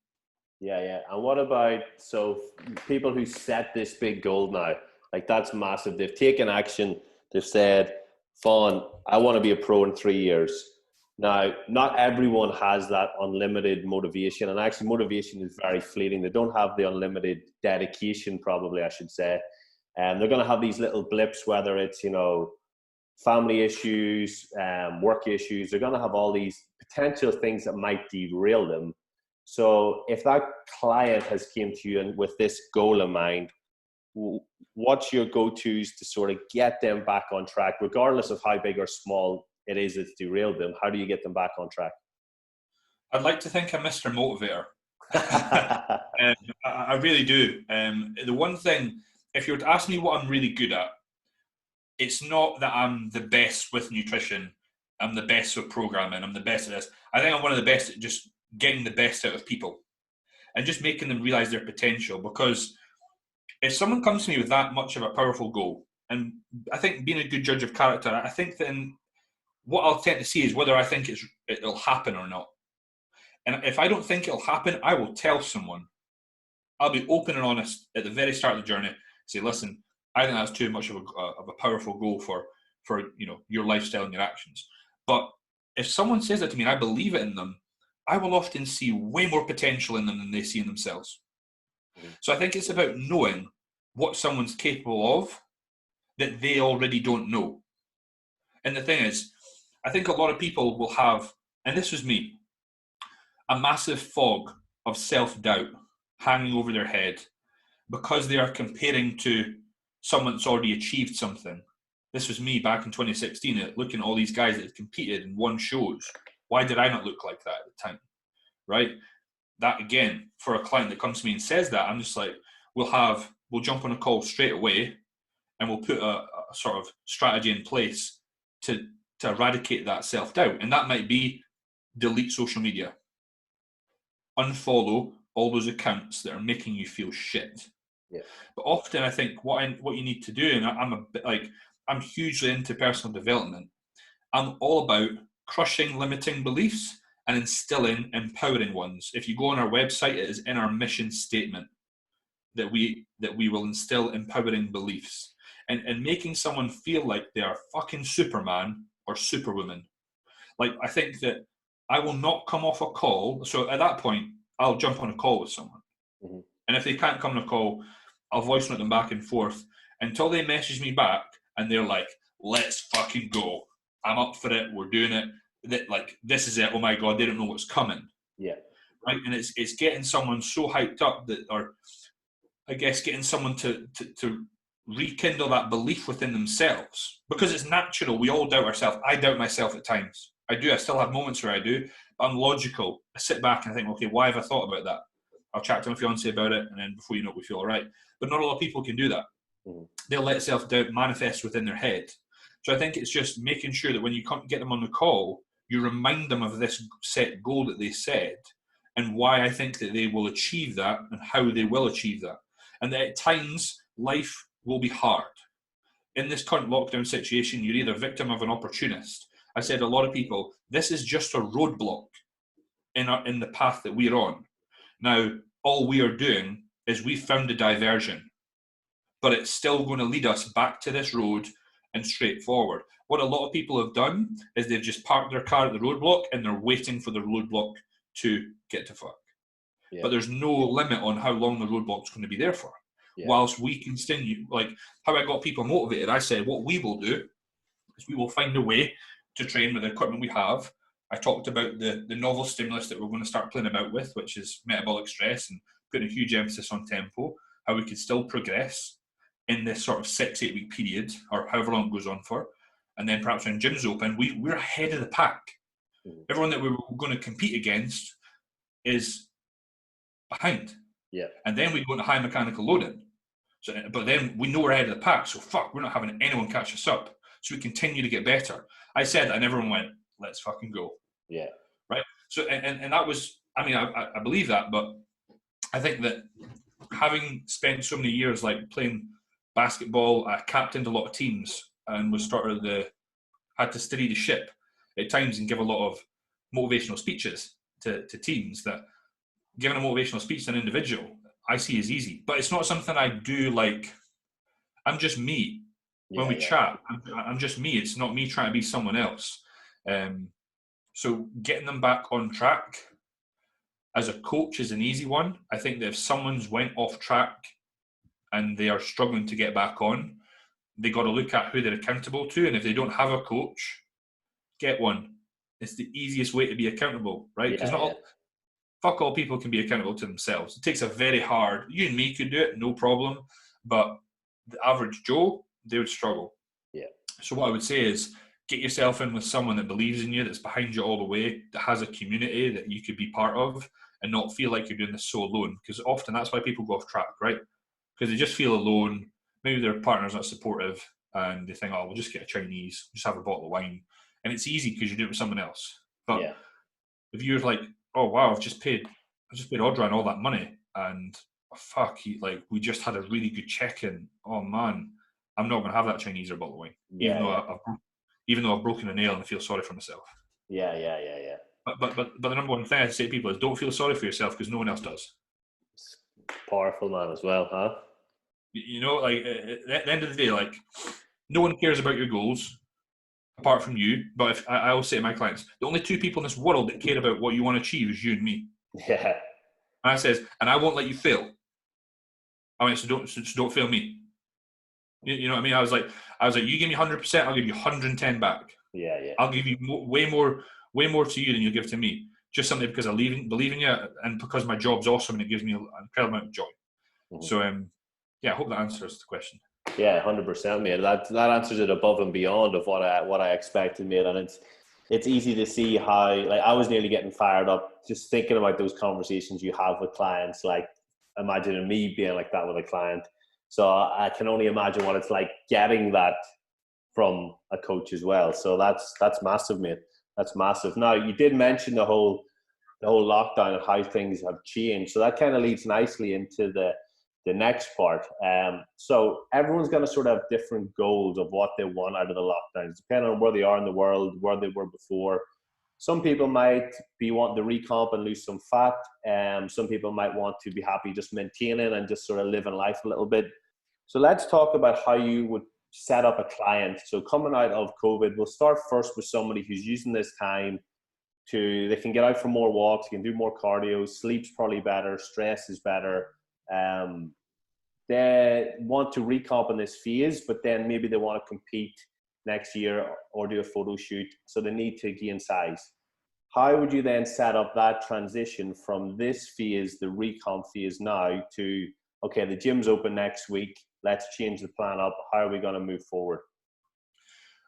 Yeah. And what about, so people who set this big goal now, like that's massive. They've taken action. They've said, Vaughan, I want to be a pro in 3 years. Now, not everyone has that unlimited motivation, and actually motivation is very fleeting. They don't have the unlimited dedication, probably, I should say. And they're going to have these little blips, whether it's, family issues, work issues. They're going to have all these potential things that might derail them. So if that client has came to you with this goal in mind, what's your go-tos to sort of get them back on track, regardless of how big or small it is that's derailed them? How do you get them back on track? I'd like to think I'm Mr. Motivator. I really do. The one thing, if you were to ask me what I'm really good at, it's not that I'm the best with nutrition. I'm the best with programming. I'm the best at this. I think I'm one of the best at just getting the best out of people and just making them realize their potential. Because if someone comes to me with that much of a powerful goal, and I think being a good judge of character, I think that what I'll tend to see is whether I think it'll happen or not. And if I don't think it'll happen, I will tell someone. I'll be open and honest at the very start of the journey. Say, listen, I think that's too much of a powerful goal for your lifestyle and your actions. But if someone says that to me and I believe it in them, I will often see way more potential in them than they see in themselves. So I think it's about knowing what someone's capable of that they already don't know. And the thing is, I think a lot of people will have, and this was me, a massive fog of self-doubt hanging over their head because they are comparing to someone that's already achieved something. This was me back in 2016, looking at all these guys that had competed and won shows. Why did I not look like that at the time? Right? That, again, for a client that comes to me and says that, I'm just like, we'll jump on a call straight away and we'll put a sort of strategy in place to eradicate that self-doubt. And that might be delete social media. Unfollow all those accounts that are making you feel shit. Yeah. But often I think what you need to do, and I'm hugely into personal development. I'm all about crushing limiting beliefs and instilling empowering ones. If you go on our website, it is in our mission statement that we will instill empowering beliefs and making someone feel like they are fucking Superman or Superwoman. Like, I think that I will not come off a call. So at that point, I'll jump on a call with someone. Mm-hmm. And if they can't come on a call, I'll voice note them back and forth until they message me back and they're like, let's fucking go. I'm up for it. We're doing it. This is it. Oh my God, they don't know what's coming. Yeah. Right. And it's getting someone so hyped up that, or I guess getting someone to rekindle that belief within themselves, because it's natural. We all doubt ourselves. I doubt myself at times. I do. I still have moments where I do, but I'm logical. I sit back and I think, okay, why have I thought about that? I'll chat to my fiance about it, and then before you know it, we feel all right. But not a lot of people can do that. Mm-hmm. They'll let self-doubt manifest within their head. So I think it's just making sure that when you get them on the call, you remind them of this set goal that they said and why I think that they will achieve that and how they will achieve that. And that at times, life will be hard. In this current lockdown situation, you're either a victim of an opportunist. I said a lot of people, this is just a roadblock in the path that we're on. Now, all we are doing is we found a diversion, but it's still going to lead us back to this road and straight forward. What a lot of people have done is they've just parked their car at the roadblock and they're waiting for the roadblock to get to fuck. Yeah. But there's no limit on how long the roadblock's going to be there for. Yeah. Whilst we continue, like how I got people motivated, I said, what we will do is we will find a way to train with the equipment we have. I talked about the novel stimulus that we're going to start playing about with, which is metabolic stress, and putting a huge emphasis on tempo, how we could still progress in this sort of 6-8 week period, or however long it goes on for. And then perhaps when gyms open, we're ahead of the pack. Mm-hmm. Everyone that we're going to compete against is behind. Yeah. And then we go into high mechanical loading. So, but then we know we're ahead of the pack, so fuck, we're not having anyone catch us up. So we continue to get better. I said that and everyone went, let's fucking go. Yeah. Right? So, and that was, I mean, I believe that, but I think that having spent so many years like playing basketball, I captained a lot of teams and was had to steady the ship at times and give a lot of motivational speeches to teams. That giving a motivational speech to an individual I see as easy, but it's not something I do. Like, I'm just me. When we chat, I'm just me. It's not me trying to be someone else. So getting them back on track as a coach is an easy one. I think that if someone's went off track and they are struggling to get back on, they got to look at who they're accountable to. And if they don't have a coach, get one. It's the easiest way to be accountable, right? Because fuck all people can be accountable to themselves. It takes a very hard, you and me could do it, no problem. But the average Joe, they would struggle. Yeah. So what I would say is get yourself in with someone that believes in you, that's behind you all the way, that has a community that you could be part of and not feel like you're doing this so alone. Because often that's why people go off track, right? Because they just feel alone. Maybe their partner's not supportive and they think, oh, we'll just get a Chinese, just have a bottle of wine. And it's easy because you do it with someone else. But if you're like, oh wow, I just paid Audrey all that money and fuck, we just had a really good check-in. Oh man, I'm not going to have that Chinese or bottle of wine, even though I've broken a nail and I feel sorry for myself. Yeah. But the number one thing I say to people is don't feel sorry for yourself because no one else does. It's powerful, man, as well, huh? You know, like at the end of the day, like no one cares about your goals apart from you. But if I always say to my clients, the only two people in this world that care about what you want to achieve is you and me. Yeah. And I says, and I won't let you fail. I mean, so don't fail me. You know what I mean? I was like, you give me 100%, I'll give you 110 back. Yeah. I'll give you way more to you than you'll give to me. Just simply because I believe in you, and because my job's awesome and it gives me an incredible amount of joy. Mm-hmm. So, I hope that answers the question. Yeah, 100%, mate. That answers it above and beyond of what I expected, mate. And it's easy to see how, like, I was nearly getting fired up just thinking about those conversations you have with clients. Like, imagining me being like that with a client. So I can only imagine what it's like getting that from a coach as well. So that's massive, mate. That's massive. Now, you did mention the whole lockdown and how things have changed. So that kind of leads nicely into the next part. So everyone's going to sort of have different goals of what they want out of the lockdowns, depending on where they are in the world, where they were before. Some people might be wanting to recomp and lose some fat. Some people might want to be happy just maintaining and just sort of living life a little bit. So let's talk about how you would set up a client. So coming out of COVID, we'll start first with somebody who's using this time they can get out for more walks, they can do more cardio, sleep's probably better, stress is better. They want to recomp in this phase, but then maybe they want to compete next year or do a photo shoot, so they need to gain size. How would you then set up that transition from this phase, the recomp phase now, to, okay, the gym's open next week, let's change the plan up, how are we going to move forward?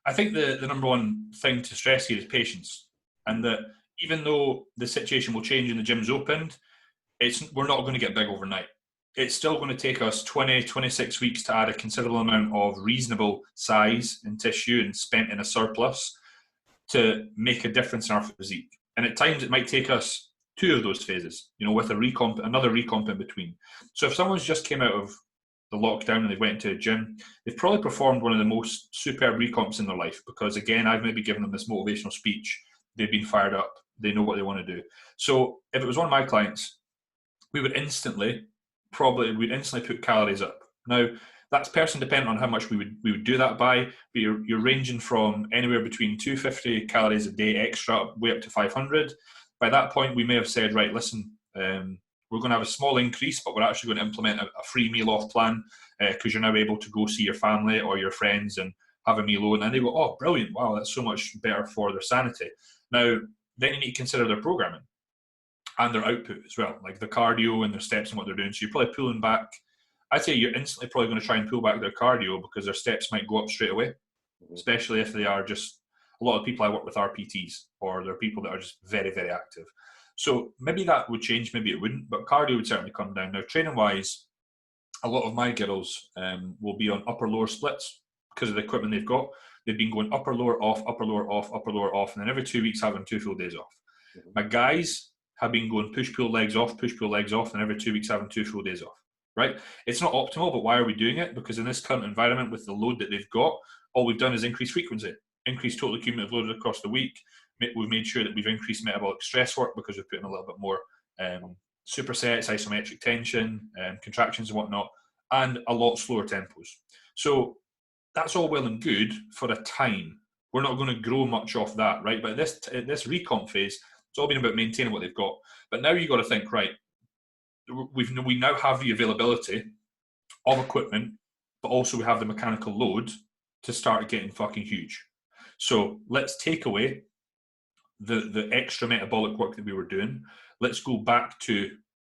I think the number one thing to stress here is patience, and that even though the situation will change and the gym's opened, we're not going to get big overnight. It's still going to take us 20, 26 weeks to add a considerable amount of reasonable size and tissue and spent in a surplus to make a difference in our physique. And at times it might take us 2 of those phases, with another recomp in between. So if someone's just came out of the lockdown and they went to a gym, they've probably performed one of the most superb recomps in their life, because again, I've maybe given them this motivational speech. They've been fired up. They know what they want to do. So if it was one of my clients, we would instantly put calories up. Now, that's person dependent on how much we would do that by. But you're ranging from anywhere between 250 calories a day extra, way up to 500. By that point, we may have said, right, listen, we're going to have a small increase, but we're actually going to implement a free meal off plan, because you're now able to go see your family or your friends and have a meal on. And they go, oh, brilliant, wow, that's so much better for their sanity. Now, then you need to consider their programming and their output as well, like the cardio and their steps and what they're doing. So you're probably pulling back. I'd say you're instantly probably going to try and pull back their cardio, because their steps might go up straight away, especially if they are just, a lot of people I work with are PTs, or they're people that are just very, very active. So maybe that would change, maybe it wouldn't, but cardio would certainly come down. Now, training-wise, a lot of my girls will be on upper-lower splits because of the equipment they've got. They've been going upper-lower off, upper-lower off, upper-lower off, and then every 2 weeks having 2 full days off. My guys have been going push-pull legs off, push-pull legs off, and every 2 weeks having 2 full days off, right? It's not optimal, but why are we doing it? Because in this current environment with the load that they've got, all we've done is increase frequency, increase total cumulative load across the week. We've made sure that we've increased metabolic stress work because we've put in a little bit more supersets, isometric tension, contractions and whatnot, and a lot slower tempos. So that's all well and good for a time. We're not going to grow much off that, right? But this recomp phase, it's all been about maintaining what they've got. But now you've got to think, right, we now have the availability of equipment, but also we have the mechanical load to start getting fucking huge. So let's take away the extra metabolic work that we were doing. Let's go back to,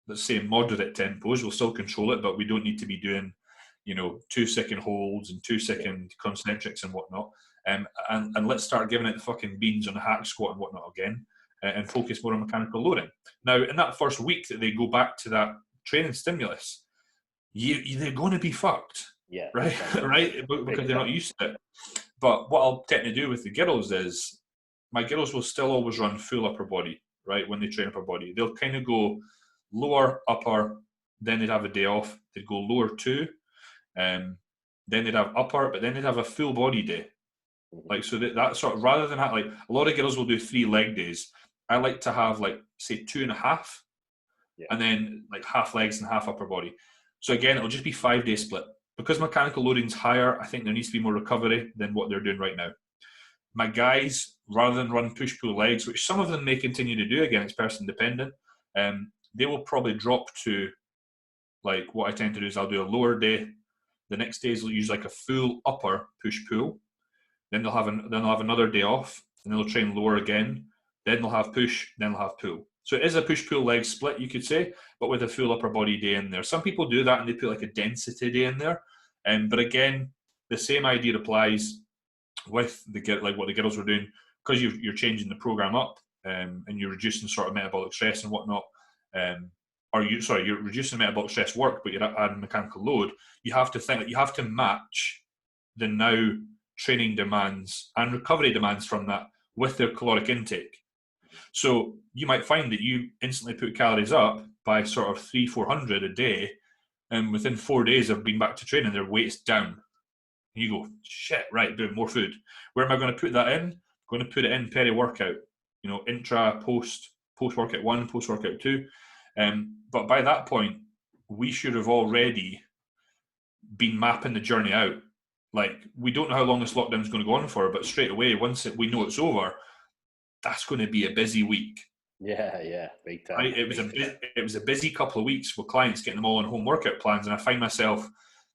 let's say, moderate tempos. We'll still control it, but we don't need to be doing, 2-second holds and 2-second concentrics and whatnot. And let's start giving it the fucking beans on the hack squat and whatnot again, and focus more on mechanical loading. Now, in that first week that they go back to that training stimulus, they're going to be fucked. Yeah. Right? Right? Because they're not used to it. But what I'll tend to do with the girls is, my girls will still always run full upper body, right? When they train upper body, they'll kind of go lower, upper, then they'd have a day off. They'd go lower 2, then they'd have upper, but then they'd have a full body day. Like, so that sort of, rather than like a lot of girls will do 3 leg days. I like to have, like, say 2.5, and then like half legs and half upper body. So again, it'll just be 5-day split. Because mechanical loading's higher, I think there needs to be more recovery than what they're doing right now. My guys, rather than run push-pull legs, which some of them may continue to do, again, it's person dependent, they will probably drop to, like, what I tend to do is I'll do a lower day. The next days they'll use like a full upper push-pull. Then they'll have another day off, and they'll train lower again. Then they'll have push, then they'll have pull. So it is a push-pull leg split, you could say, but with a full upper body day in there. Some people do that and they put like a density day in there. But again, the same idea applies with what the girls were doing, because you're changing the program up, and you're reducing sort of metabolic stress and whatnot. You're reducing metabolic stress work, but you're adding mechanical load. You have to think that you have to match the now training demands and recovery demands from that with their caloric intake. So you might find that you instantly put calories up by sort of 300-400 a day, and within 4 days of being back to training, their weight's down. You go, shit, right, doing more food. Where am I going to put that in? I'm going to put it in peri-workout, intra, post-workout 1, post-workout 2. But by that point, we should have already been mapping the journey out. Like, we don't know how long this lockdown is going to go on for, but straight away, once we know it's over, that's going to be a busy week. Yeah, big time. Right? It was a busy couple of weeks with clients getting them all on home workout plans, and I find myself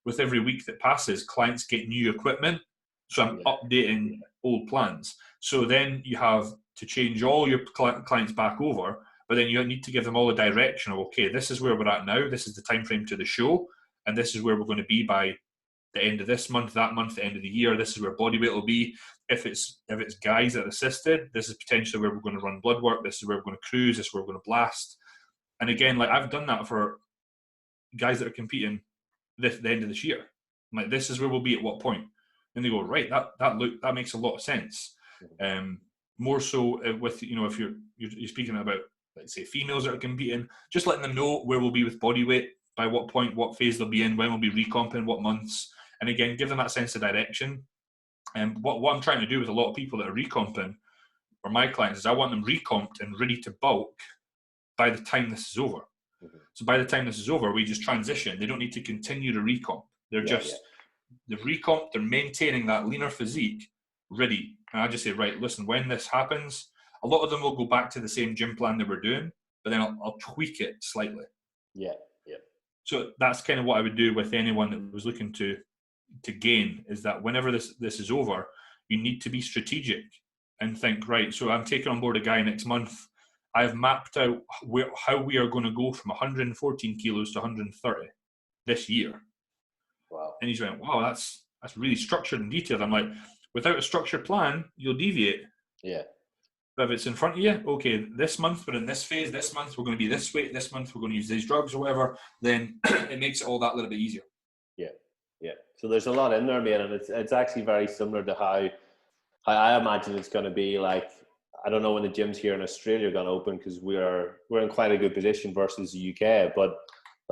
with every week that passes, clients get new equipment, so I'm updating old plans. So then you have to change all your clients back over, but then you need to give them all a direction of, okay, this is where we're at now, this is the time frame to the show, and this is where we're going to be by the end of this month, that month, the end of the year. This is where body weight will be. If it's guys that are assisted, this is potentially where we're going to run blood work. This is where we're going to cruise. This is where we're going to blast. And again, like I've done that for guys that are competing the end of this year. I'm like, this is where we'll be at what point. And they go, right, that makes a lot of sense. More so with, you know, if you're speaking about, let's say, females that are competing, just letting them know where we'll be with body weight, by what point, what phase they'll be in, when we'll be recomping, what months. And again, give them that sense of direction. And what I'm trying to do with a lot of people that are recomping, or my clients, is I want them recomped and ready to bulk by the time this is over. So by the time this is over, we just transition. They don't need to continue to recomp. They've recomped, they're maintaining that leaner physique ready. And I just say, right, listen, when this happens, a lot of them will go back to the same gym plan they were doing, but then I'll tweak it slightly. Yeah. So that's kind of what I would do with anyone that was looking to gain, is that whenever this is over, you need to be strategic and think, right, so I'm taking on board a guy next month. I've mapped out how we are going to go from 114 kilos to 130 this year. Wow. And he's went, wow, that's really structured and detailed. I'm like, without a structured plan, you'll deviate. Yeah. But if it's in front of you, okay, this month we're in this phase, this month we're going to be this weight, this month we're going to use these drugs or whatever, then it makes it all that little bit easier. Yeah. So there's a lot in there, man, and it's actually very similar to how I imagine it's going to be. Like, I don't know when the gyms here in Australia are going to open, because we're in quite a good position versus the UK, but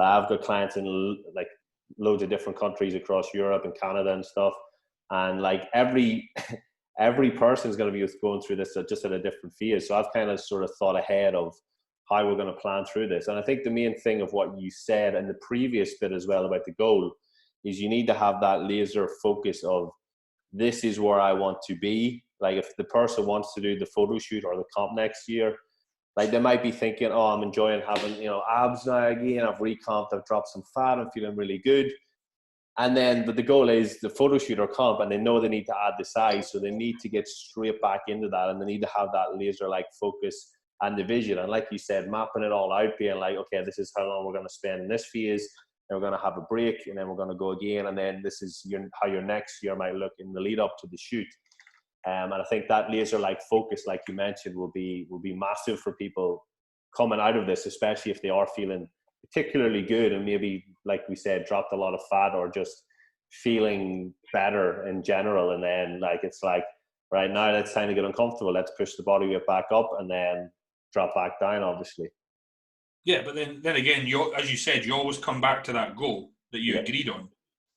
I've got clients in like loads of different countries across Europe and Canada and stuff, and like every person is going to be going through this just at a different phase. So I've kind of sort of thought ahead of how we're going to plan through this. And I think the main thing of what you said in the previous bit as well about the goal is you need to have that laser focus of, this is where I want to be. Like, if the person wants to do the photo shoot or the comp next year, like they might be thinking, oh, I'm enjoying having, you know, abs now again. I've recomped, I've dropped some fat, I'm feeling really good. And then, but the goal is the photo shoot or comp, and they know they need to add the size. So they need to get straight back into that, and they need to have that laser like focus and the vision. And like you said, mapping it all out, being like, okay, this is how long we're going to spend in this phase. Then we're going to have a break, and then we're going to go again. And then this is how your next year might look in the lead up to the shoot. And I think that laser like focus, like you mentioned, will be massive for people coming out of this, especially if they are feeling particularly good and maybe, like we said, dropped a lot of fat or just feeling better in general. And then like, it's like, right now it's time to get uncomfortable. Let's push the body weight back up and then drop back down, obviously. Yeah, but then again, as you said, you always come back to that goal that you agreed on.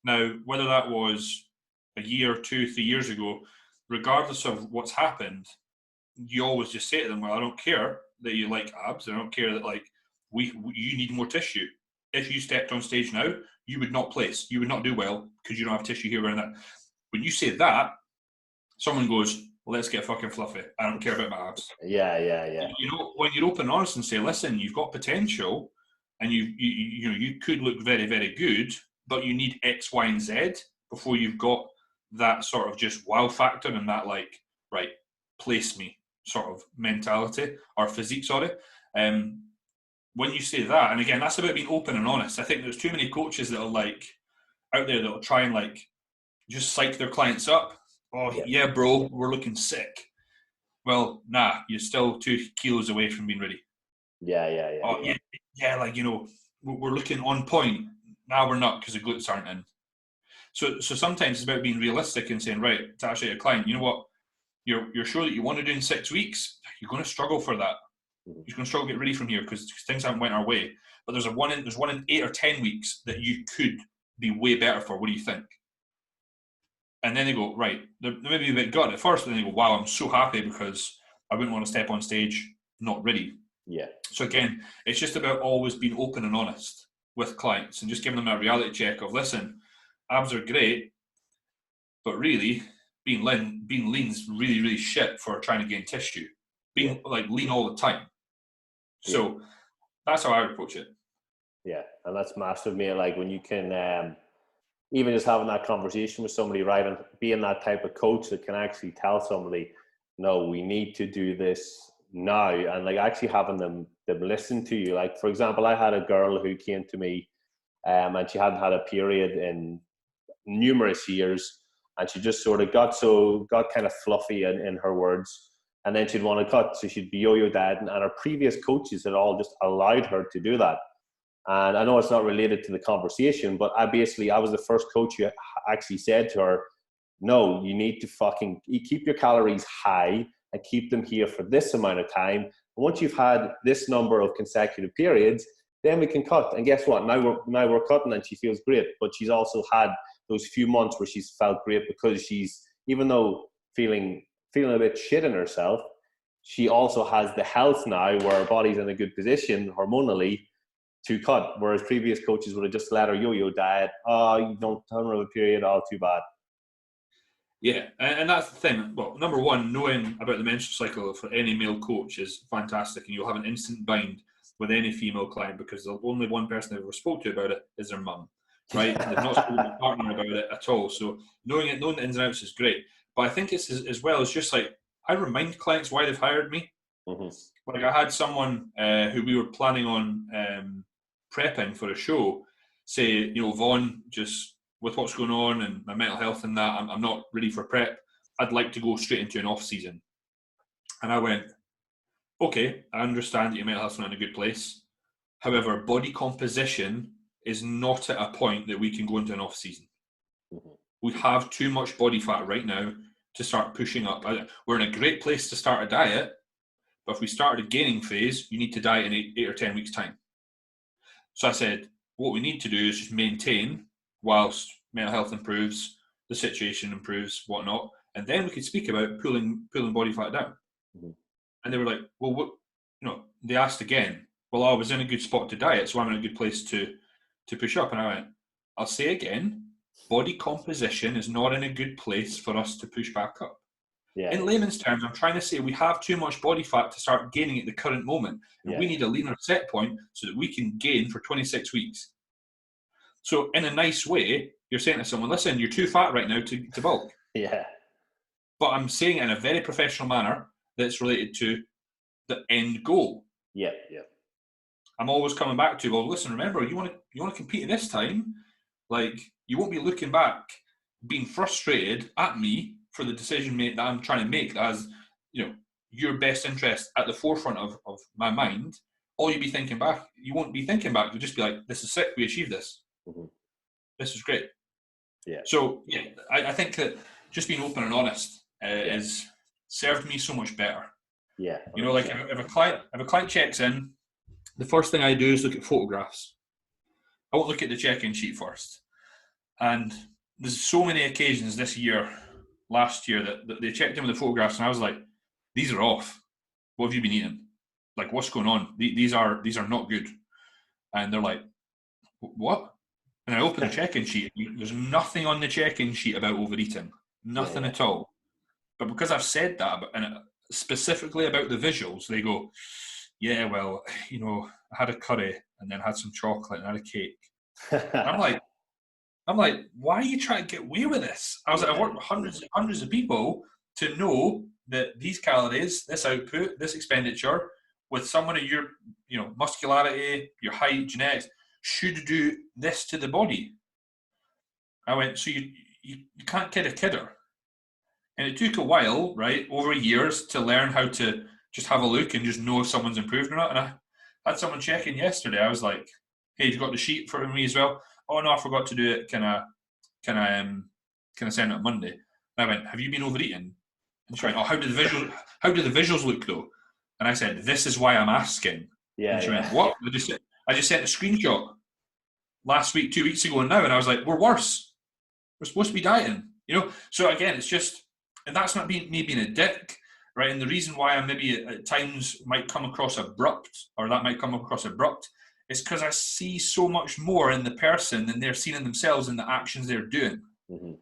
Now, whether that was a year, 2, 3 years ago, regardless of what's happened, you always just say to them, well, I don't care that you like abs. I don't care that like you need more tissue. If you stepped on stage now, you would not place. You would not do well because you don't have tissue here and that. When you say that, someone goes, well, let's get fucking fluffy. I don't care about my abs. Yeah. You know, when you're open and honest and say, listen, you've got potential and you could look very, very good, but you need X, Y, and Z before you've got that sort of just wow factor and that like, right, place me sort of mentality or physique, sorry. When you say that, and again, that's about being open and honest. I think there's too many coaches that are like out there that will try and like just psych their clients up. Oh, yeah, bro, we're looking sick. Well, nah, you're still 2 kilos away from being ready. Yeah, like, you know, we're looking on point. Now we're not because the glutes aren't in. So sometimes it's about being realistic and saying, right, to actually a client, you know what, you're sure that you want to do in 6 weeks, you're going to struggle for that. You're going to struggle to get ready from here because things haven't went our way. But there's one in 8 or 10 weeks that you could be way better for. What do you think? And then they go, right, they're maybe a bit gut at first, but then they go, wow, I'm so happy because I wouldn't want to step on stage not ready. Yeah. So again, it's just about always being open and honest with clients and just giving them a reality check of, listen, abs are great, but really being lean's really, really shit for trying to gain tissue. being like lean all the time. So that's how I would approach it. Yeah, and that's massive, mate. Like when you can, even just having that conversation with somebody, right, and being that type of coach that can actually tell somebody, no, we need to do this now, and like actually having them listen to you. Like for example, I had a girl who came to me, and she hadn't had a period in numerous years, and she just sort of got kind of fluffy in her words, and then she'd want to cut, so she'd be yo-yo dieting, and her previous coaches had all just allowed her to do that. And I know it's not related to the conversation, but I was the first coach who actually said to her, no, you need to keep your calories high and keep them here for this amount of time. And once you've had this number of consecutive periods, then we can cut. And guess what? Now we're cutting and she feels great. But she's also had those few months where she's felt great because she's, even though feeling a bit shit in herself, she also has the health now where her body's in a good position hormonally to cut, whereas previous coaches would have just let her yo-yo diet. Oh, you don't have a period, all too bad. Yeah, and that's the thing. Well, number one, knowing about the menstrual cycle for any male coach is fantastic, and you'll have an instant bind with any female client because the only one person they've ever spoke to about it is their mum, right? They've not spoken to their partner about it at all. So knowing the ins and outs is great. But I think it's as well as just like, I remind clients why they've hired me. Mm-hmm. Like I had someone who we were planning on prepping for a show say, Vaughan, just with what's going on and my mental health and that, I'm not ready for prep. I'd like to go straight into an off season. And I went, okay, I understand that your mental health's not in a good place. However, body composition is not at a point that we can go into an off season. Mm-hmm. We have too much body fat right now to start pushing up. We're in a great place to start a diet, but if we started a gaining phase, you need to diet in 8 or 10 weeks' time. So I said, what we need to do is just maintain whilst mental health improves, the situation improves, whatnot, and then we could speak about pulling body fat down. Mm-hmm. And they were like, well, what? They asked again, well, I was in a good spot to diet, so I'm in a good place to push up. And I went, I'll say again, body composition is not in a good place for us to push back up. Yeah. In layman's terms, I'm trying to say we have too much body fat to start gaining at the current moment. And we need a leaner set point so that we can gain for 26 weeks. So in a nice way, you're saying to someone, listen, you're too fat right now to bulk. Yeah. But I'm saying it in a very professional manner that's related to the end goal. Yeah, yeah. I'm always coming back to, well, listen, remember, you want to compete at this time. Like, you won't be looking back, being frustrated at me for the decision that I'm trying to make that has, your best interest at the forefront of my mind. All you'll be thinking back, you won't be thinking back. You'll just be like, this is sick, we achieved this. Mm-hmm. This is great. Yeah. So, yeah, I think that just being open and honest has served me so much better. Yeah. 100%. Like if a client checks in, the first thing I do is look at photographs. I won't look at the check-in sheet first. And there's so many occasions last year, that they checked in with the photographs and I was like, these are off. What have you been eating? Like, what's going on? These are not good. And they're like, what? And I open the check-in sheet. There's nothing on the check-in sheet about overeating. Nothing at all. But because I've said that, and specifically about the visuals, they go, yeah, well, I had a curry and then had some chocolate and had a cake. I'm like, why are you trying to get away with this? I was like, I've worked with hundreds of people to know that these calories, this output, this expenditure, with someone of your, muscularity, your height, genetics, should do this to the body. I went, so you can't kid a kidder. And it took a while, right, over years to learn how to just have a look and just know if someone's improved or not. And I had someone check in yesterday. I was like, hey, you've got the sheet for me as well? Oh, no, I forgot to do it. Can I send it on Monday? And I went, have you been overeating? And she went, oh, how do the visuals look though? And I said, this is why I'm asking. Yeah. And she went, what? I just sent a screenshot last week, 2 weeks ago, and now, and I was like, we're worse. We're supposed to be dieting, So again, it's just, and that's not me being a dick, right? And the reason why I maybe at times might come across abrupt, is because I see so much more in the person than they're seeing in themselves in the actions they're doing. Mm-hmm.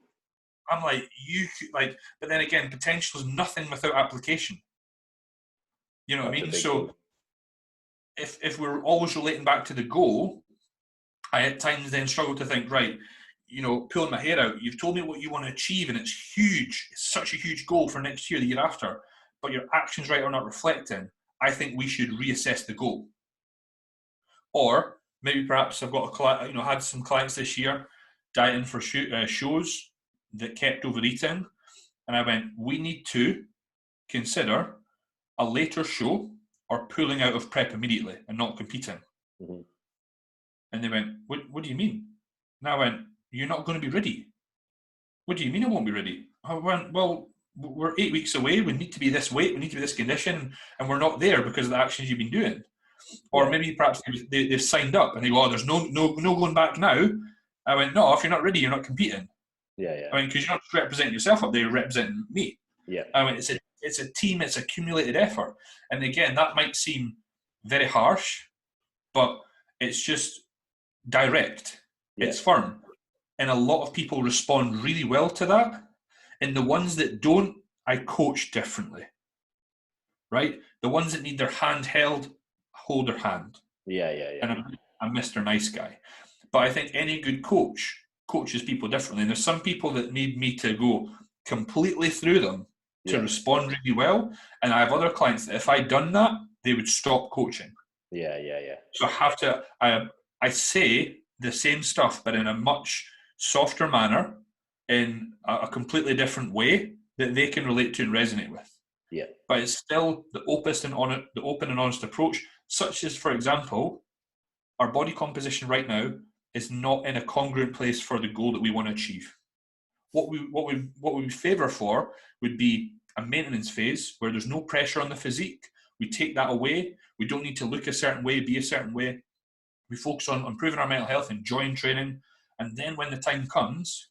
I'm like, but then again, potential is nothing without application. You know what I mean? That's a big So thing. if we're always relating back to the goal, I at times then struggle to think, right, you know, pulling my hair out, you've told me what you want to achieve and it's huge. It's such a huge goal for next year, the year after, but your actions right are not reflecting. I think we should reassess the goal. Or maybe perhaps I've got a client, you know, had some clients this year dieting for shows that kept overeating. And I went, we need to consider a later show or pulling out of prep immediately and not competing. Mm-hmm. And they went, what do you mean? And I went, you're not going to be ready. What do you mean I won't be ready? I went, well, we're 8 weeks away. We need to be this weight. We need to be this condition. And we're not there because of the actions you've been doing. Or maybe perhaps they've signed up and they go, oh, there's no going back now. I went, no, if you're not ready, you're not competing. Yeah. I mean, because you're not representing yourself up there, you're representing me. Yeah. I mean, it's a team, it's accumulated effort. And again, that might seem very harsh, but it's just direct. Yeah. It's firm. And a lot of people respond really well to that. And the ones that don't, I coach differently. Right? The ones that need their hand held, hold their hand. Yeah. And I'm Mr. Nice Guy. But I think any good coach coaches people differently. And there's some people that need me to go completely through them to respond really well. And I have other clients that if I'd done that, they would stop coaching. Yeah. So I have to, I say the same stuff, but in a much softer manner, in a completely different way that they can relate to and resonate with. Yeah. But it's still the open and honest approach, such as, for example, our body composition right now is not in a congruent place for the goal that we want to achieve. What we favour for would be a maintenance phase where there's no pressure on the physique. We take that away. We don't need to look a certain way, be a certain way. We focus on improving our mental health, enjoying training. And then when the time comes,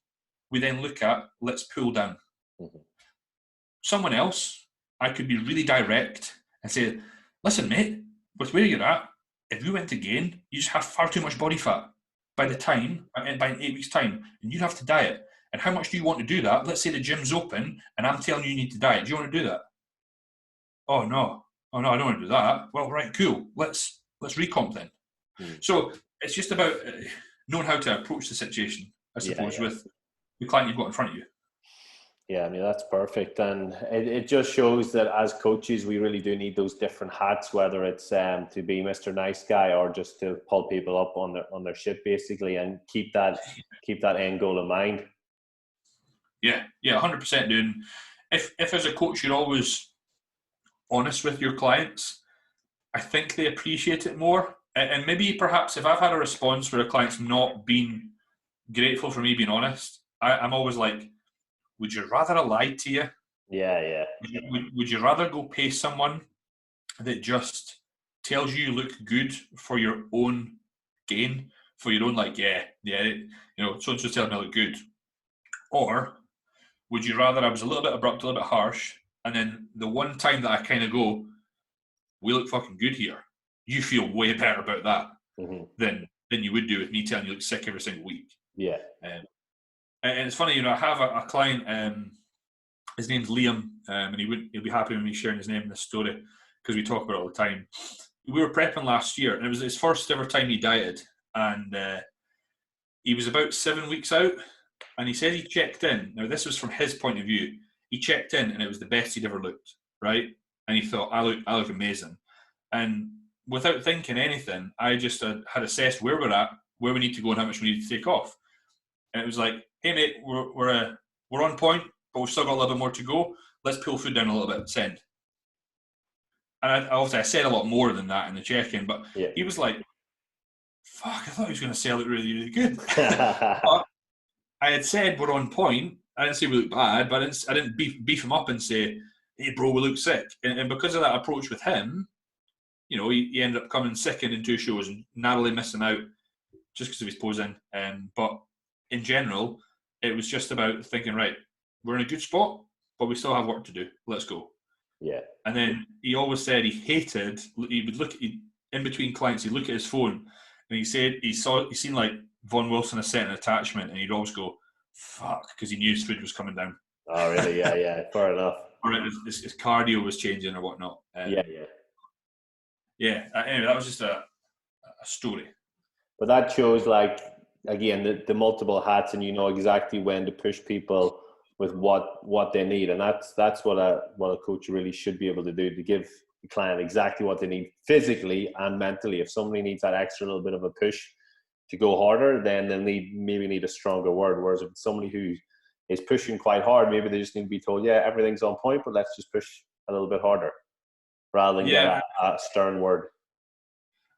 we then look at, let's pull down. Mm-hmm. Someone else, I could be really direct and say, listen, mate, with where you're at, if you went to gain, you just have far too much body fat by an 8 weeks time, and you'd have to diet. And how much do you want to do that? Let's say the gym's open and I'm telling you need to diet. Do you want to do that? Oh no, I don't want to do that. Well, right, cool. Let's recomp then. So it's just about knowing how to approach the situation, I suppose, with the client you've got in front of you. Yeah, I mean, that's perfect. And it just shows that as coaches, we really do need those different hats, whether it's to be Mr. Nice Guy or just to pull people up on their shit, basically, and keep that end goal in mind. Yeah, 100%, dude. If as a coach, you're always honest with your clients, I think they appreciate it more. And maybe perhaps if I've had a response where a client's not been grateful for me being honest, I'm always like, would you rather I lied to you? Yeah. Would you rather go pay someone that just tells you look good for your own gain, for your own you know, so-and-so telling me I look good? Or would you rather I was a little bit abrupt, a little bit harsh, and then the one time that I kind of go, we look fucking good here, you feel way better about that than you would do with me telling you look sick every single week. Yeah. And it's funny, you know, I have a client, his name's Liam, and he'll be happy with me sharing his name in this story because we talk about it all the time. We were prepping last year, and it was his first ever time he dieted, and he was about 7 weeks out, and he said he checked in. Now, this was from his point of view. He checked in, and it was the best he'd ever looked, right? And he thought, I look amazing. And without thinking anything, I just had assessed where we're at, where we need to go, and how much we need to take off. And it was like, hey mate, we're on point, but we've still got a little bit more to go. Let's pull food down a little bit. Send. And I said a lot more than that in the check-in, but he was like, fuck, I thought he was going to say I look really, really good. But I had said we're on point. I didn't say we look bad, but I didn't beef him up and say, hey bro, we look sick. And because of that approach with him, you know, he ended up coming second in 2 shows and narrowly missing out just because of his posing. But in general, it was just about thinking, right, we're in a good spot, but we still have work to do. Let's go. Yeah. And then he always said he would look in between clients, he'd look at his phone and he said he seen like Vaughan Wilson has sent an attachment and he'd always go, fuck, because he knew his food was coming down. Oh, really? Yeah. Fair enough. Or his cardio was changing or whatnot. Yeah. yeah, anyway, that was just a story. But that shows, like, again, the multiple hats, and you know exactly when to push people with what they need, and that's what a coach really should be able to do, to give the client exactly what they need physically and mentally. If somebody needs that extra little bit of a push to go harder, then they'll maybe need a stronger word. Whereas if it's somebody who is pushing quite hard, maybe they just need to be told, yeah, everything's on point, but let's just push a little bit harder, rather than get Yeah, a stern word.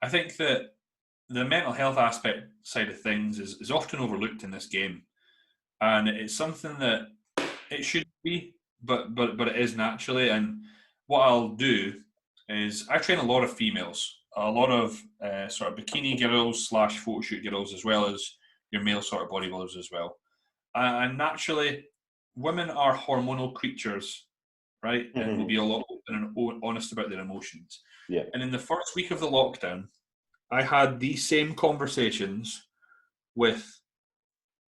I think that the mental health aspect side of things is often overlooked in this game, and it's something that it should be, but it is naturally. And what I'll do is I train a lot of females, a lot of sort of bikini girls / photo shoot girls, as well as your male sort of bodybuilders as well. And naturally, women are hormonal creatures, right? And will be a lot open and honest about their emotions. Yeah. And in the first week of the lockdown, I had these same conversations with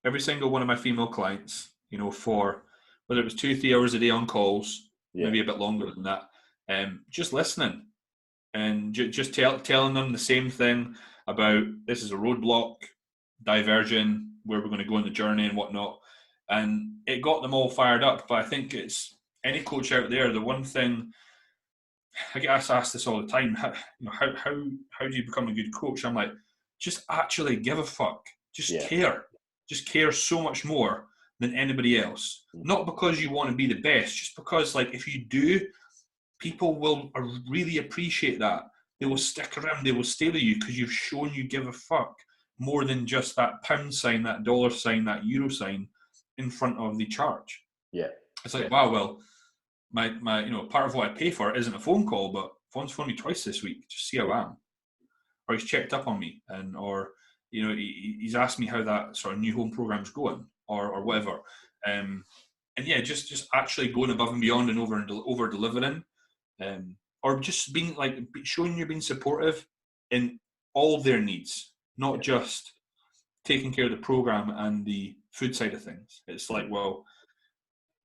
every single one of my female clients, you know, for whether it was 2-3 hours a day on calls, maybe a bit longer than that, just listening and just telling them the same thing about this is a roadblock, diversion, where we're going to go on the journey and whatnot. And it got them all fired up. But I think it's any coach out there, the one thing I get asked this all the time, how do you become a good coach? I'm like, just actually give a fuck. Just care. Just care so much more than anybody else. Not because you want to be the best, just because, like, if you do, people will really appreciate that. They will stick around. They will stay with you because you've shown you give a fuck more than just that pound sign, that dollar sign, that euro sign in front of the charge. Yeah. It's like, wow, well, my part of what I pay for isn't a phone call, but Vaughan's phoned me twice this week, just see how I am. Or he's checked up on me, or he's asked me how that sort of new home program's going, or whatever. And yeah, just actually going above and beyond and over delivering, or just being like showing you're being supportive in all their needs, not just taking care of the program and the food side of things. It's like, well,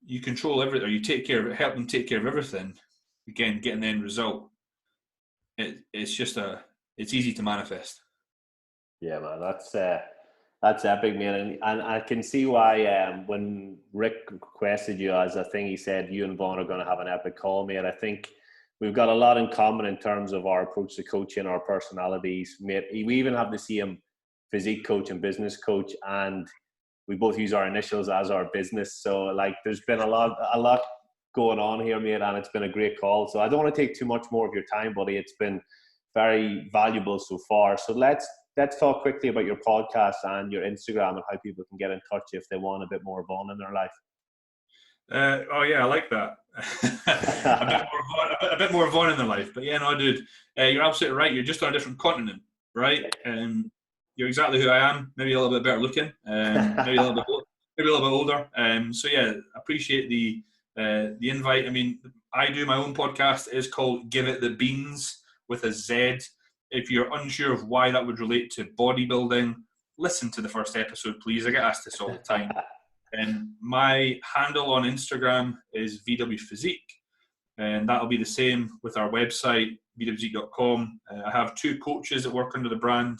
you control everything, or you take care of it, help them take care of everything. Again, getting the end result. It's easy to manifest. Yeah, man, that's epic, man, and I can see why. When Rick requested you as a thing, he said you and Vaughan are going to have an epic call, mate. I think we've got a lot in common in terms of our approach to coaching, our personalities, mate. We even have the same physique coach and business coach, and we both use our initials as our business. So, like, there's been a lot going on here, mate, and it's been a great call. So I don't want to take too much more of your time, buddy. It's been very valuable so far. So let's talk quickly about your podcast and your Instagram and how people can get in touch if they want a bit more Vaughan in their life. Oh yeah, I like that. a bit more Vaughan in their life. But yeah, no, dude, you're absolutely right. You're just on a different continent, right? You're exactly who I am. Maybe a little bit better looking. Maybe a little bit older. So yeah, appreciate the invite. I mean, I do my own podcast. It's called Give It the Beans with a Z. If you're unsure of why that would relate to bodybuilding, listen to the first episode, please. I get asked this all the time. And my handle on Instagram is VW Physique, and that'll be the same with our website, vwphysique.com. I have 2 coaches that work under the brand.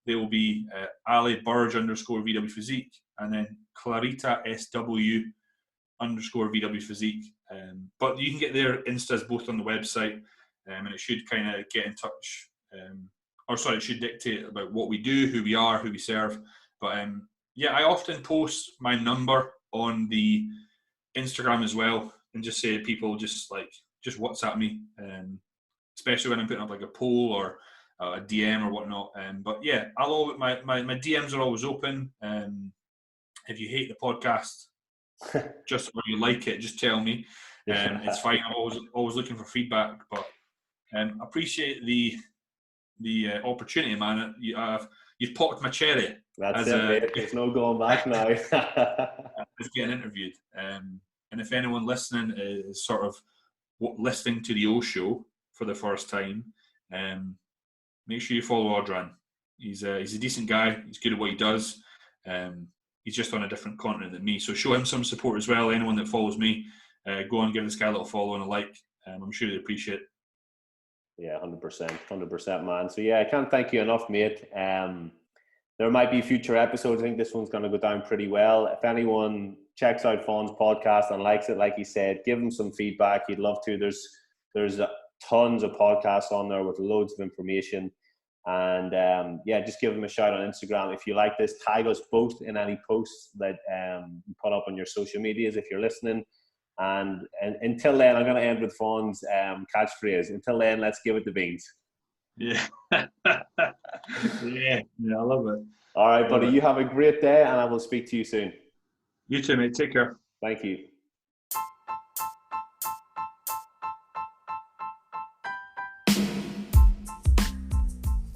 They will be Ali Burge _VW Physique, and then Clarita SW _VW Physique. But you can get their Instas both on the website, and it should kind of get in touch. It should dictate about what we do, who we are, who we serve. But yeah, I often post my number on the Instagram as well, and just say people just WhatsApp me, especially when I'm putting up like a poll or a DM or whatnot. But yeah, my DMs are always open. If you hate the podcast, or you like it, just tell me. It's fine. I'm always looking for feedback. But appreciate the opportunity, man. You've popped my cherry. That's it, mate. There's no going back now. As getting interviewed. And if anyone listening is sort of listening to the O Show for the first time, make sure you follow Audran. He's a decent guy. He's good at what he does. He's just on a different continent than me. So show him some support as well. Anyone that follows me, go and give this guy a little follow and a like. I'm sure they appreciate it. Yeah, 100%, man. So yeah, I can't thank you enough, mate. There might be future episodes. I think this one's going to go down pretty well. If anyone checks out Vaughan's podcast and likes it, like he said, give him some feedback. He'd love to. There's tons of podcasts on there with loads of information. And just give him a shout on Instagram. If you like this, tag us both in any posts that you put up on your social medias if you're listening. And until then, I'm going to end with Vaughan's catchphrase. Until then, let's give it the beans. Yeah. yeah, I love it. All right, buddy. You have a great day, and I will speak to you soon. You too, mate. Take care. Thank you.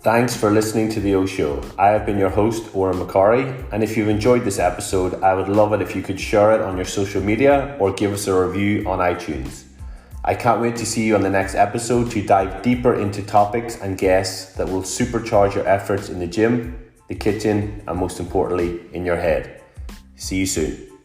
Thanks for listening to the O Show. I have been your host, Oren McCorry, and if you've enjoyed this episode, I would love it if you could share it on your social media or give us a review on iTunes. I can't wait to see you on the next episode to dive deeper into topics and guests that will supercharge your efforts in the gym, the kitchen, and most importantly, in your head. See you soon.